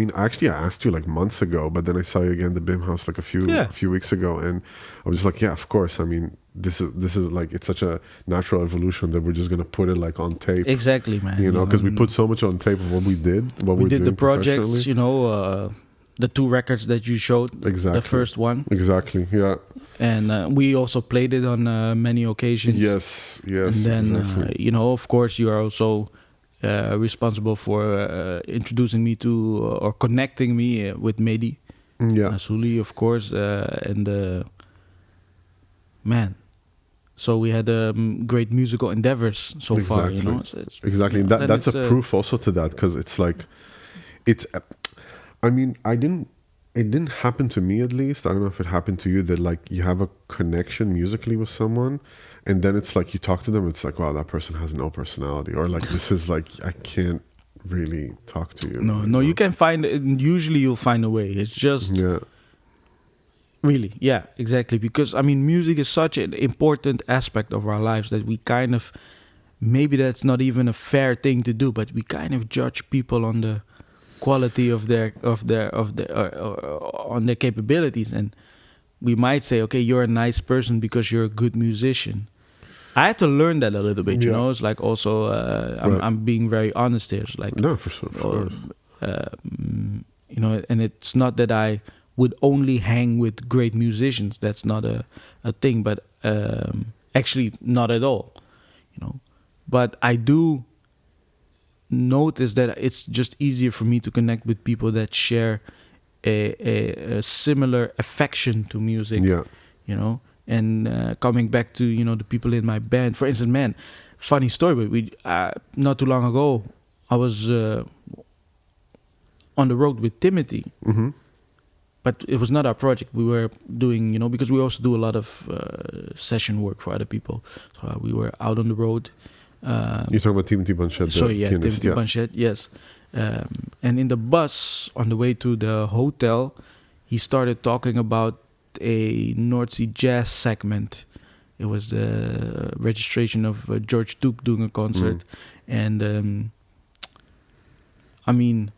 asked you like months ago, but then I saw you again at the BIM house like a few weeks ago, and I was just like, yeah, of course. I mean, this is like, it's such a natural evolution that we're just gonna put it like on tape. Exactly, man. You know, because we put so much on tape of what we did. We did the projects, the 2 records that you showed. Exactly. The first one. Exactly. Yeah. And we also played it on many occasions. Yes. And then, exactly. of course, you are also responsible for introducing me to or connecting me with Mehdi. Yeah. Nasuli, of course, man. So we had great musical endeavors so far, you know. So exactly. That's a proof also to that, because it's like, I mean, it didn't happen to me, at least. I don't know if it happened to you, that like you have a connection musically with someone, and then it's like you talk to them, it's like, wow, that person has no personality, or like, this is like, I can't really talk to you. No, you can find it. Usually you'll find a way. It's just really, yeah, exactly. Because I mean, music is such an important aspect of our lives that we kind of, maybe that's not even a fair thing to do, but we kind of judge people on the quality of their on their capabilities, and we might say, okay, you're a nice person because you're a good musician. I had to learn that a little bit, you know. It's like also I'm being very honest here. It's like, no, for sure. You know, and it's not that I would only hang with great musicians. That's not a thing, but actually not at all, you know. But I do notice that it's just easier for me to connect with people that share a similar affection to music, you know. And coming back to, you know, the people in my band, for instance, man, funny story, but we not too long ago I was on the road with Timothy, but it was not our project. We were doing, you know, because we also do a lot of session work for other people, so we were out on the road. You're talking about Timothy Banchet? Timothy Banchet, yes. And in the bus on the way to the hotel, he started talking about a North Sea jazz segment. It was the registration of George Duke doing a concert, and I mean,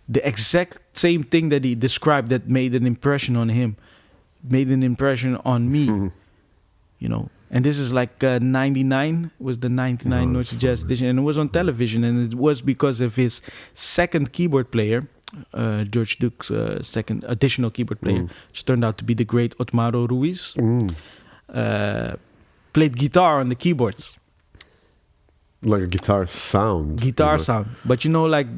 the exact same thing that he described that made an impression on him, made an impression on me, you know. And this is like 99, was the 99 North Sea Jazz edition, and it was on television, and it was because of his second keyboard player, George Duke's second additional keyboard player, which turned out to be the great Otmaro Ruiz, played guitar on the keyboards. Like a guitar sound. Sound. But you know, like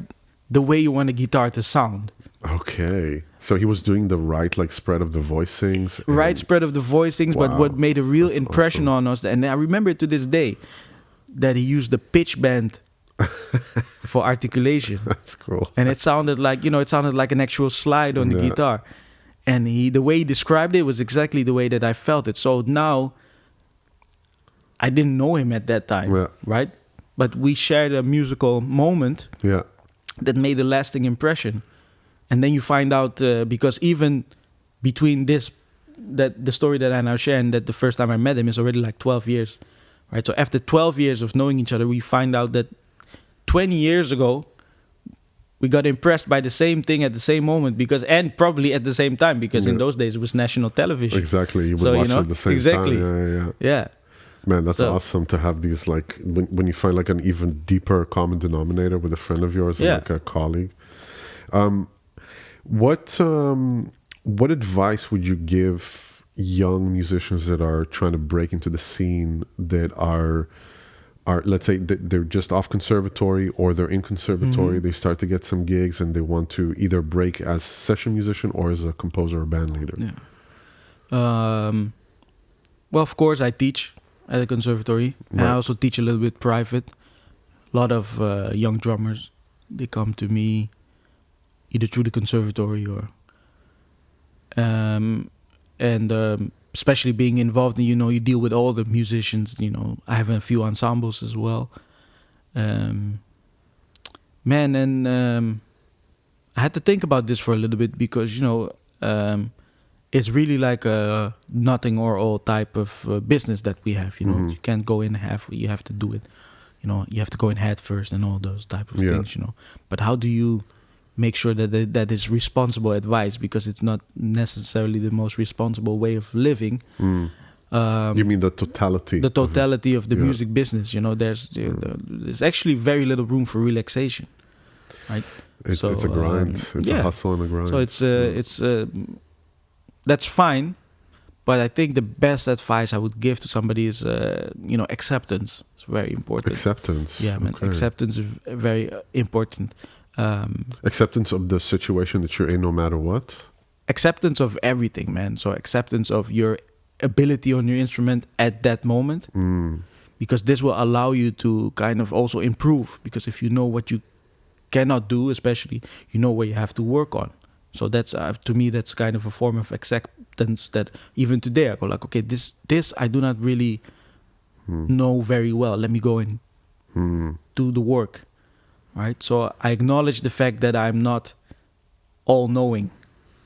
the way you want a guitar to sound. Okay. So he was doing the right like spread of the voicings. Right spread of the voicings, Wow. But what made a real impression on us, and I remember to this day, that he used the pitch bend for articulation. That's cool. And it sounded like, you know, an actual slide on the guitar. And the way he described it was exactly the way that I felt it. So now, I didn't know him at that time, right? But we shared a musical moment that made a lasting impression. And then you find out, because even between the story that I now share and that the first time I met him is already like 12 years, right? So after 12 years of knowing each other, we find out that 20 years ago, we got impressed by the same thing at the same moment and probably at the same time because in those days it was national television. Exactly, you would watch it at the same time. Yeah. Man, that's awesome to have these, like, when you find like an even deeper common denominator with a friend of yours, like a colleague. What advice would you give young musicians that are trying to break into the scene, that are let's say they're just off conservatory or they're in conservatory, they start to get some gigs and they want to either break as session musician or as a composer or band leader? Well, of course, I teach at a conservatory. Right. And I also teach a little bit private. A lot of young drummers, they come to me either through the conservatory or... especially being involved in, you deal with all the musicians, I have a few ensembles as well. I had to think about this for a little bit because, it's really like a nothing or all type of business that we have, You can't go in half, you have to do it, you have to go in head first and all those type of things, But how do you make sure that is responsible advice, because it's not necessarily the most responsible way of living. You mean the totality? The totality of the music business. There's actually very little room for relaxation, right? It's a grind. It's a hustle and a grind. So that's fine, but I think the best advice I would give to somebody is, acceptance. It's very important. Acceptance. Yeah, man. Okay. Acceptance is very important. Acceptance of the situation that you're in, no matter what. Acceptance of everything, man. So acceptance of your ability on your instrument at that moment, because this will allow you to kind of also improve. Because if you know what you cannot do, especially, you know where you have to work on. So that's to me, that's kind of a form of acceptance that even today I go like, okay, this I do not really know very well. Let me go and do the work. Right, so I acknowledge the fact that I'm not all-knowing.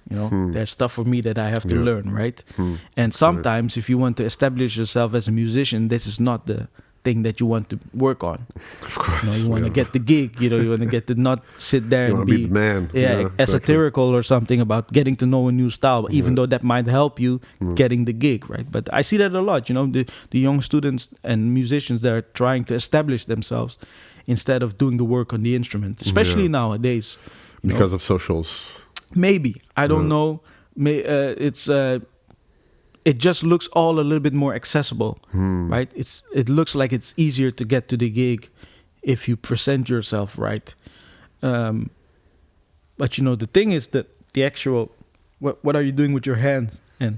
There's stuff for me that I have to learn, right? And sometimes, if you want to establish yourself as a musician, this is not the thing that you want to work on. Of course, you want to get the gig. You want to get to not sit there and be the man. Esoterical or something about getting to know a new style, even though that might help you getting the gig, right? But I see that a lot. The young students and musicians that are trying to establish themselves instead of doing the work on the instrument, especially nowadays. Because of socials. Maybe. I don't know. It just looks all a little bit more accessible, right? It looks like it's easier to get to the gig if you present yourself right. But the thing is that the actual, what are you doing with your hands? And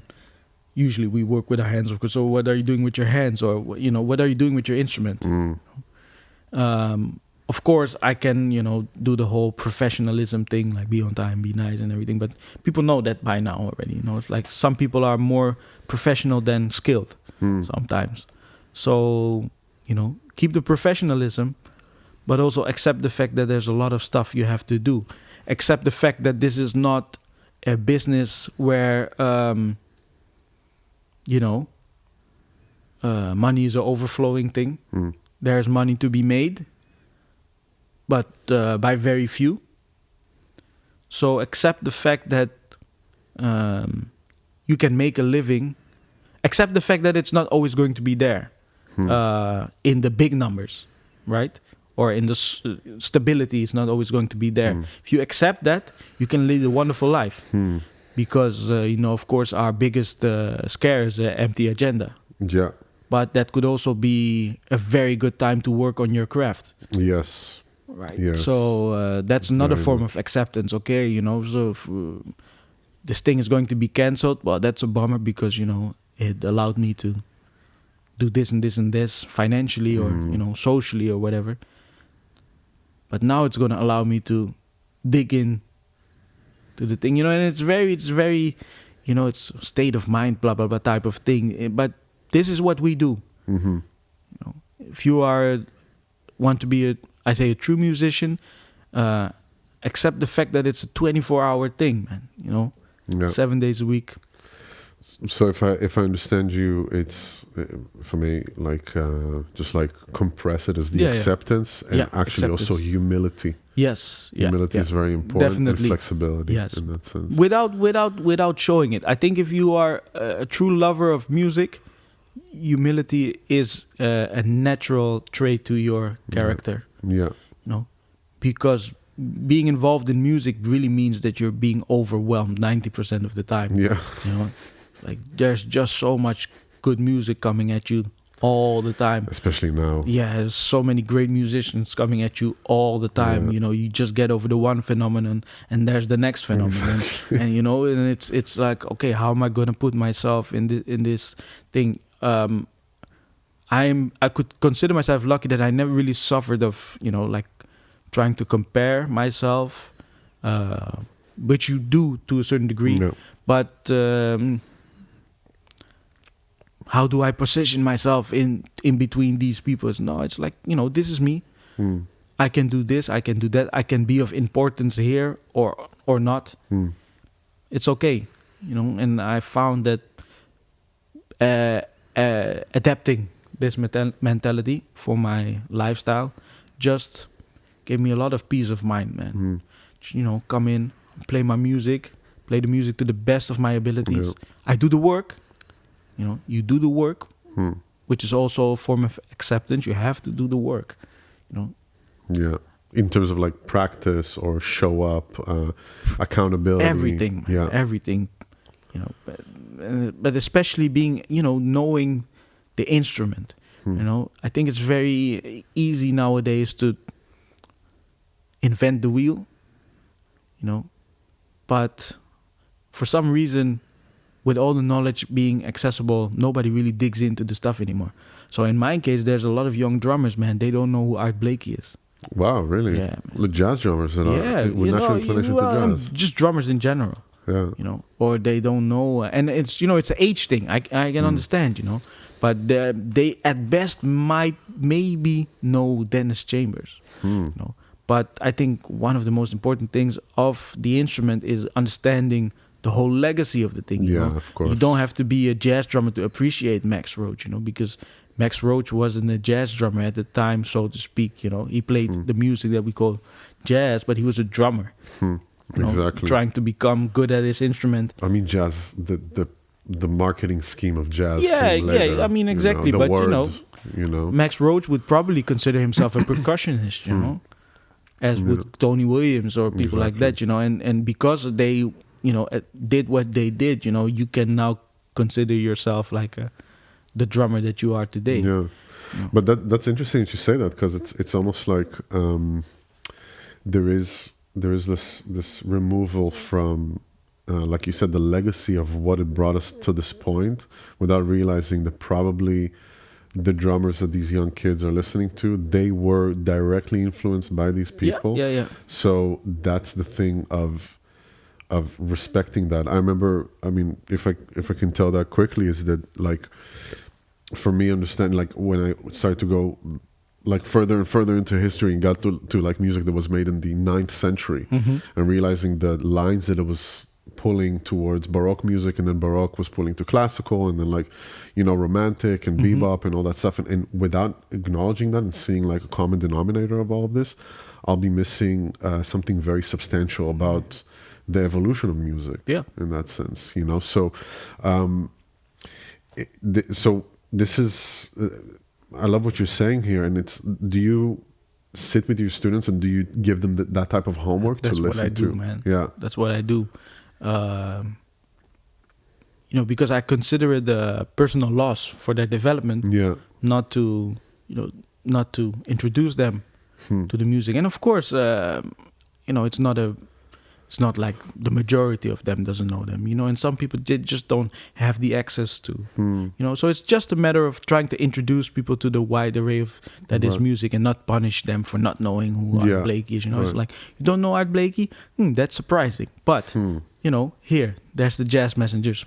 usually we work with our hands, of course. So what are you doing with your hands? Or, what are you doing with your instrument? Of course, I can, do the whole professionalism thing, like be on time, be nice and everything. But people know that by now already. It's like some people are more professional than skilled sometimes. So, keep the professionalism, but also accept the fact that there's a lot of stuff you have to do. Accept the fact that this is not a business where, money is an overflowing thing. There's money to be made, but by very few. So accept the fact that you can make a living. Accept the fact that it's not always going to be there in the big numbers, right? Or in the stability is not always going to be there. If you accept that, you can lead a wonderful life. Because, of course, our biggest scare is an empty agenda. Yeah. But that could also be a very good time to work on your craft. Yes. Right. Yes. So that's another form of acceptance. Okay, so if this thing is going to be canceled, well, that's a bummer because, it allowed me to do this and this and this financially or, socially or whatever. But now it's going to allow me to dig in to the thing, and it's very, it's state of mind, blah, blah, blah type of thing. But this is what we do. If you want to be a true musician, accept the fact that it's a 24-hour thing, man. 7 days a week. So if I understand you, it's, if I may just compress it as the acceptance and actually acceptance. Also humility. Yes. Yeah. Humility Yeah. is very important. Definitely. And flexibility Yes. in that sense. Without showing it. I think if you are a true lover of music, humility is a natural trait to your character. Yeah. You know, because being involved in music really means that you're being overwhelmed 90% of the time. Yeah. You know, like there's just so much good music coming at you all the time. Especially now. Yeah, there's so many great musicians coming at you all the time. Yeah. You know, you just get over the one phenomenon and there's the next phenomenon. And you know, and it's like, okay, how am I going to put myself in this thing? I could consider myself lucky that I never really suffered of, you know, like trying to compare myself, which you do to a certain degree. No. But how do I position myself in between these people? No, it's like, you know, this is me. Mm. I can do this, I can do that. I can be of importance here or not. Mm. It's okay, you know. And I found that adapting this mentality for my lifestyle just gave me a lot of peace of mind, man. Mm. You know, come in, play my music, play the music to the best of my abilities. Yeah. I do the work. You know, you do the work, Mm. which is also a form of acceptance. You have to do the work, you know. Yeah. In terms of like practice or show up, accountability. Everything, Yeah. everything, you know. But especially being, you know, knowing the instrument. Hmm. You know, I think it's very easy nowadays to invent the wheel, you know. But for some reason, with all the knowledge being accessible, nobody really digs into the stuff anymore. So in my case, there's a lot of young drummers, man. They don't know who Art Blakey is. Wow, really? Yeah, man. The jazz drummers that Yeah, are with you natural know, inclination well, to jazz. just drummers in general, Yeah. you know, or they don't know. And it's, you know, it's an age thing. I can understand, you know, but they at best might maybe know Dennis Chambers, Hmm. you know. But I think one of the most important things of the instrument is understanding the whole legacy of the thing. You Yeah, know? of course. You don't have to be a jazz drummer to appreciate Max Roach, you know, because Max Roach wasn't a jazz drummer at the time, so to speak. You know, he played the music that we call jazz, but he was a drummer. Hmm. You know, Exactly. trying to become good at his instrument. I mean, jazz, the marketing scheme of jazz. Yeah, came later, yeah, I mean, exactly, the but, you word, know, you know. Max Roach would probably consider himself a percussionist, you know, as would Tony Williams or people like Exactly. that, you know, and because they, you know, did what they did, you know, you can now consider yourself like the drummer that you are today. Yeah, Yeah. but that's interesting that you say that, because it's almost like there is this removal from like you said, the legacy of what it brought us to this point, without realizing that probably the drummers that these young kids are listening to, they were directly influenced by these people. Yeah. So that's the thing of respecting that. I remember, I mean, if I can tell that quickly, is that like, for me, understand, like when I started to go like further and further into history and got to like music that was made in the 9th century, and realizing the lines that it was pulling towards Baroque music, and then Baroque was pulling to classical, and then like, you know, romantic and bebop and all that stuff, and without acknowledging that and seeing like a common denominator of all of this, I'll be missing something very substantial about the evolution of music. Yeah. In that sense, you know. So so this is I love what you're saying here, and it's, do you sit with your students and do you give them that type of homework That's to what listen I do, to? man. Yeah. That's what I do. You know, because I consider it a personal loss for their development, Yeah. not to, you know, not to introduce them to the music. And of course, you know, it's not like the majority of them doesn't know them, you know, and some people just don't have the access to, you know, so it's just a matter of trying to introduce people to the wide array of that is Right. music, and not punish them for not knowing who Yeah. Art Blakey is, you know. It's Right. like, you don't know Art Blakey? That's surprising. But, you know, there's the Jazz Messengers.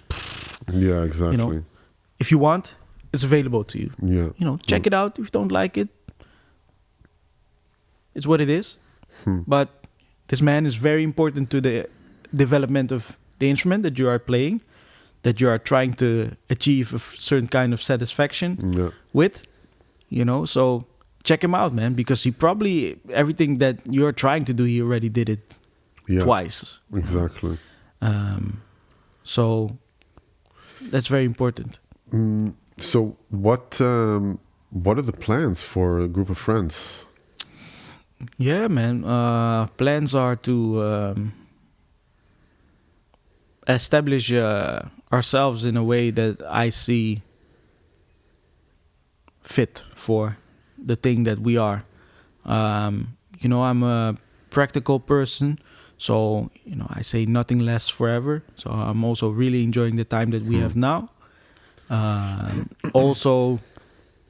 Yeah, exactly. You know, if you want, it's available to you. Yeah. You know, check it out. If you don't like it, it's what it is. But this man is very important to the development of the instrument that you are playing, that you are trying to achieve a certain kind of satisfaction Yeah. with, you know. So check him out, man, because he probably everything that you're trying to do, he already did it twice. Exactly. So that's very important. So what are the plans for a group of friends? Yeah, man. Plans are to establish ourselves in a way that I see fit for the thing that we are. I'm a practical person, so I say nothing lasts forever. So I'm also really enjoying the time that we have now. Also,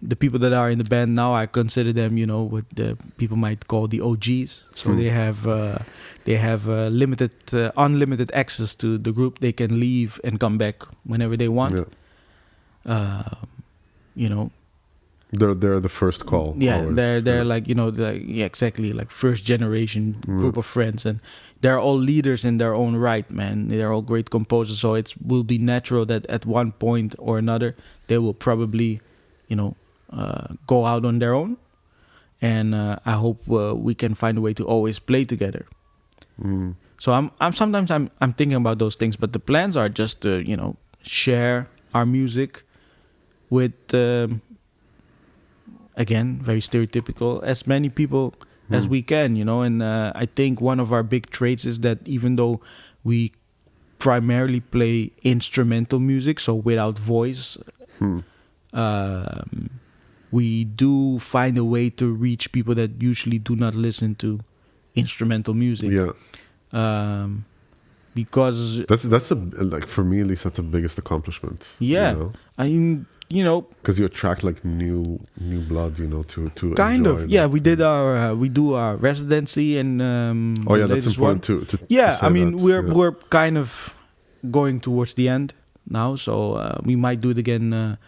the people that are in the band now, I consider them, what the people might call the OGs. So they have limited, unlimited access to the group. They can leave and come back whenever they want. They're the first call. Yeah, always. they're like exactly, like first generation group of friends, and they're all leaders in their own right, man. They're all great composers, so it will be natural that at one point or another they will probably, go out on their own, and I hope we can find a way to always play together. So I'm sometimes thinking about those things, but the plans are just to share our music with. Again, very stereotypical, as many people as we can, and I think one of our big traits is that even though we primarily play instrumental music, so without voice, we do find a way to reach people that usually do not listen to instrumental music. Because that's like for me at least, that's the biggest accomplishment. I mean, because you attract like new blood, to kind enjoy of. that. We do our residency, and that's important to yeah, say I mean, that. we're kind of going towards the end now, so we might do it again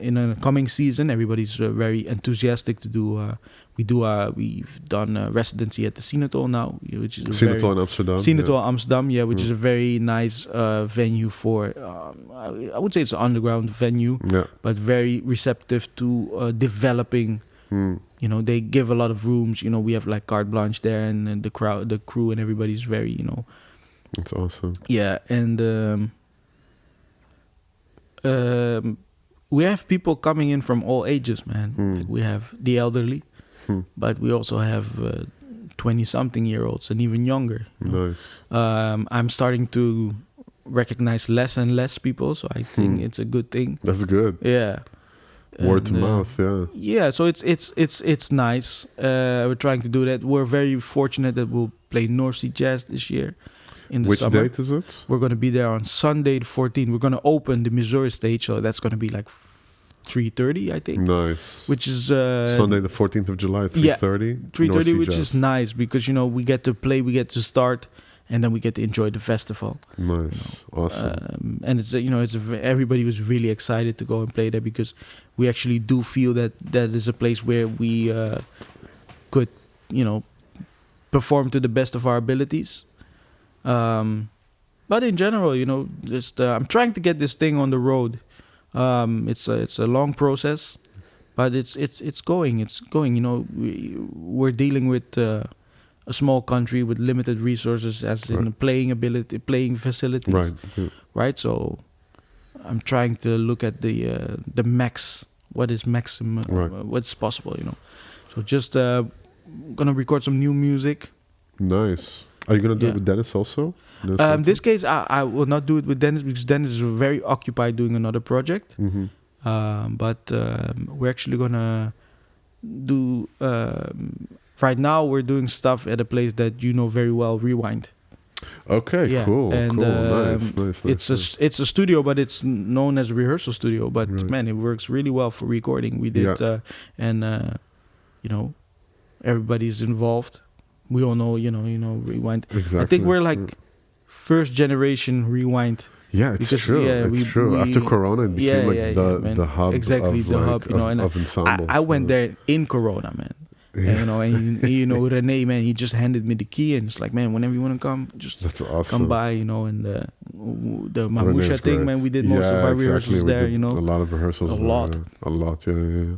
in a coming season. Everybody's very enthusiastic to do. We've done a residency at the Sinatol now, which is Sinatol in Amsterdam. Sinatol Amsterdam, which is a very nice venue for. I would say it's an underground venue, but very receptive to developing. They give a lot of rooms. We have like carte blanche there, and the crew, and everybody's very. That's awesome. Yeah, and we have people coming in from all ages, man. Like we have the elderly. But we also have 20-something-year-olds and even younger. Nice. I'm starting to recognize less and less people, so I think it's a good thing. That's good. Yeah. Word to mouth, yeah. Yeah, so it's nice. We're trying to do that. We're very fortunate that we'll play North Sea Jazz this year in the Which summer. date is it? We're going to be there on Sunday the 14th. We're going to open the Missouri stage, so that's going to be like 3:30, I think. Nice. Which is Sunday the 14th of July, 3:30. 3:30, which is nice because we get to play, we get to start, and then we get to enjoy the festival. Nice, awesome. And it's everybody was really excited to go and play there because we actually do feel that is a place where we could perform to the best of our abilities. But in general, just I'm trying to get this thing on the road. It's a long process, but it's going. We're dealing with a small country with limited resources, as in playing facilities. Right. Yeah. Right. So I'm trying to look at the max. What is maximum? What's possible? So just gonna record some new music. Nice. Are you gonna do it with Dennis also? This case, I will not do it with Dennis because Dennis is very occupied doing another project. But we're actually gonna do. Right now, we're doing stuff at a place that you know very well, Rewind. Okay, cool. Nice. It's a studio, but it's known as a rehearsal studio. But man, it works really well for recording. We did, everybody's involved. We all know, Rewind. Exactly. I think we're like first generation Rewind. Yeah, it's true. It's true. After Corona, it became the hub. Exactly, of, the like, hub. of ensembles. I went there in Corona, man. Yeah. And René, man, he just handed me the key and it's like, man, whenever you want to come, just That's awesome. come by, and the Mamusha thing, man, we did most of our rehearsals there, A lot of rehearsals. A lot, yeah.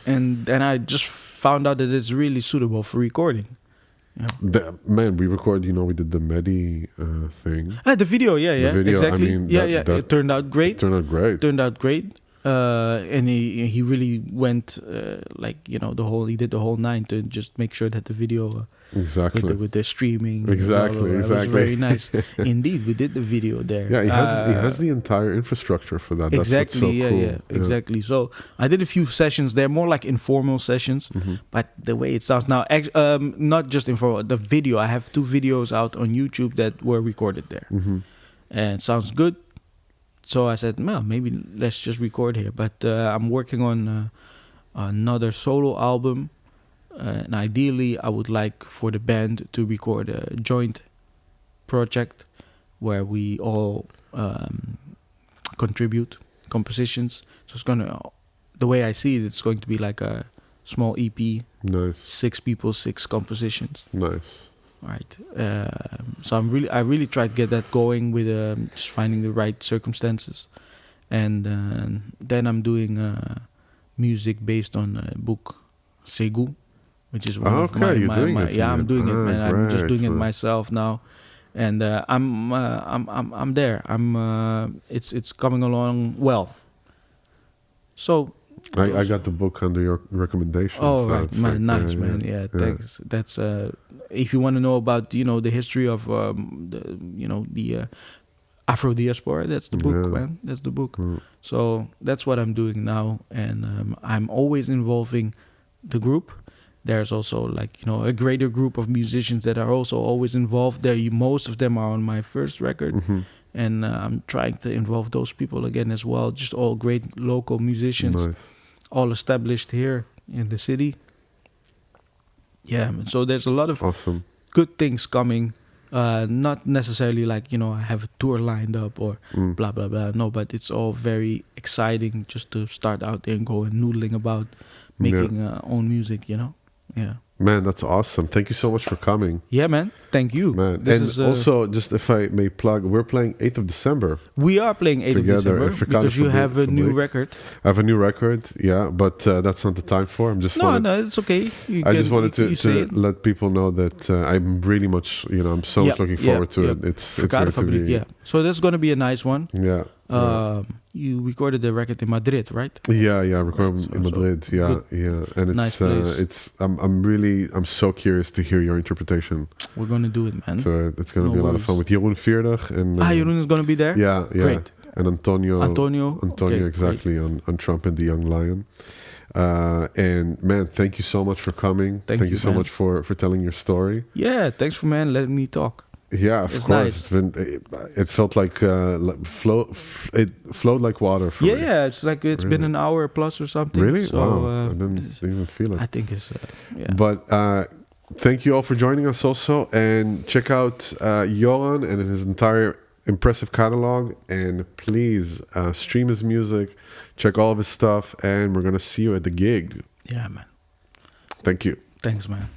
and I just found out that it's really suitable for recording. Yeah. Man, we record. We did the Medi thing. The video, yeah, video, exactly. I mean, It turned out great. Turned out great. And he really went he did the whole nine to just make sure that the video exactly with the streaming exactly was very nice. Indeed, we did the video there. Yeah, he has the entire infrastructure for that. Exactly. That's what's so cool. Yeah, exactly. So I did a few sessions. They're more like informal sessions, but the way it sounds now, not just informal. The video, I have 2 videos out on YouTube that were recorded there, and it sounds good. So I said, well, maybe let's just record here. But I'm working on another solo album. And ideally, I would like for the band to record a joint project where we all contribute compositions. So it's the way I see it, it's going to be like a small EP. Nice. 6 people, 6 compositions. Nice. Right. So I really try to get that going with just finding the right circumstances, and then I'm doing music based on a book, Segu, which is one of my I'm doing it, man. I'm just doing it myself now, and I'm there. It's coming along well. So. I got the book under your recommendation. Oh, so right, man, nice, man. Yeah, thanks. That's if you want to know about the history of the Afro diaspora, that's the book, man. That's the book. So that's what I'm doing now, and I'm always involving the group. There's also a greater group of musicians that are also always involved there. Most of them are on my first record. And I'm trying to involve those people again as well. Just all great local musicians. Nice. All established here in the city. Yeah, so there's a lot of awesome good things coming. Not necessarily I have a tour lined up or blah, blah, blah. No, but it's all very exciting just to start out there and go and noodling about making own music, Yeah. Man, that's awesome. Thank you so much for coming. Yeah, man. Thank you. Man. Also, just if I may plug, we're playing 8th of December. We are playing 8th of December because you have a new record. I have a new record, yeah, but that's not the time for. I'm just No, it's okay. I just wanted to let people know that I'm really much, I'm so much looking forward to it. It's going to be... Yeah. So that's going to be a nice one. Yeah. You recorded the record in Madrid, right? Yeah, I recorded in Madrid. Yeah, and it's nice place. I'm so curious to hear your interpretation. We're gonna do it, man. So it's gonna be a lot of fun with Yoran Vroom and Yoran is gonna be there. Yeah, great. And Antonio, okay, exactly on Trump and the Young Lion. And man, thank you so much for coming. Thank you so much for telling your story. Yeah, thanks for letting me talk. Yeah, of course. Nice. It felt like it flowed like water for me. Yeah, it's like it's been an hour plus or something. Really? So, wow. I didn't even feel it. I think it's But thank you all for joining us also, and check out Yoran and his entire impressive catalog, and please stream his music, check all of his stuff, and we're gonna see you at the gig. Yeah, man. Thank you. Thanks, man.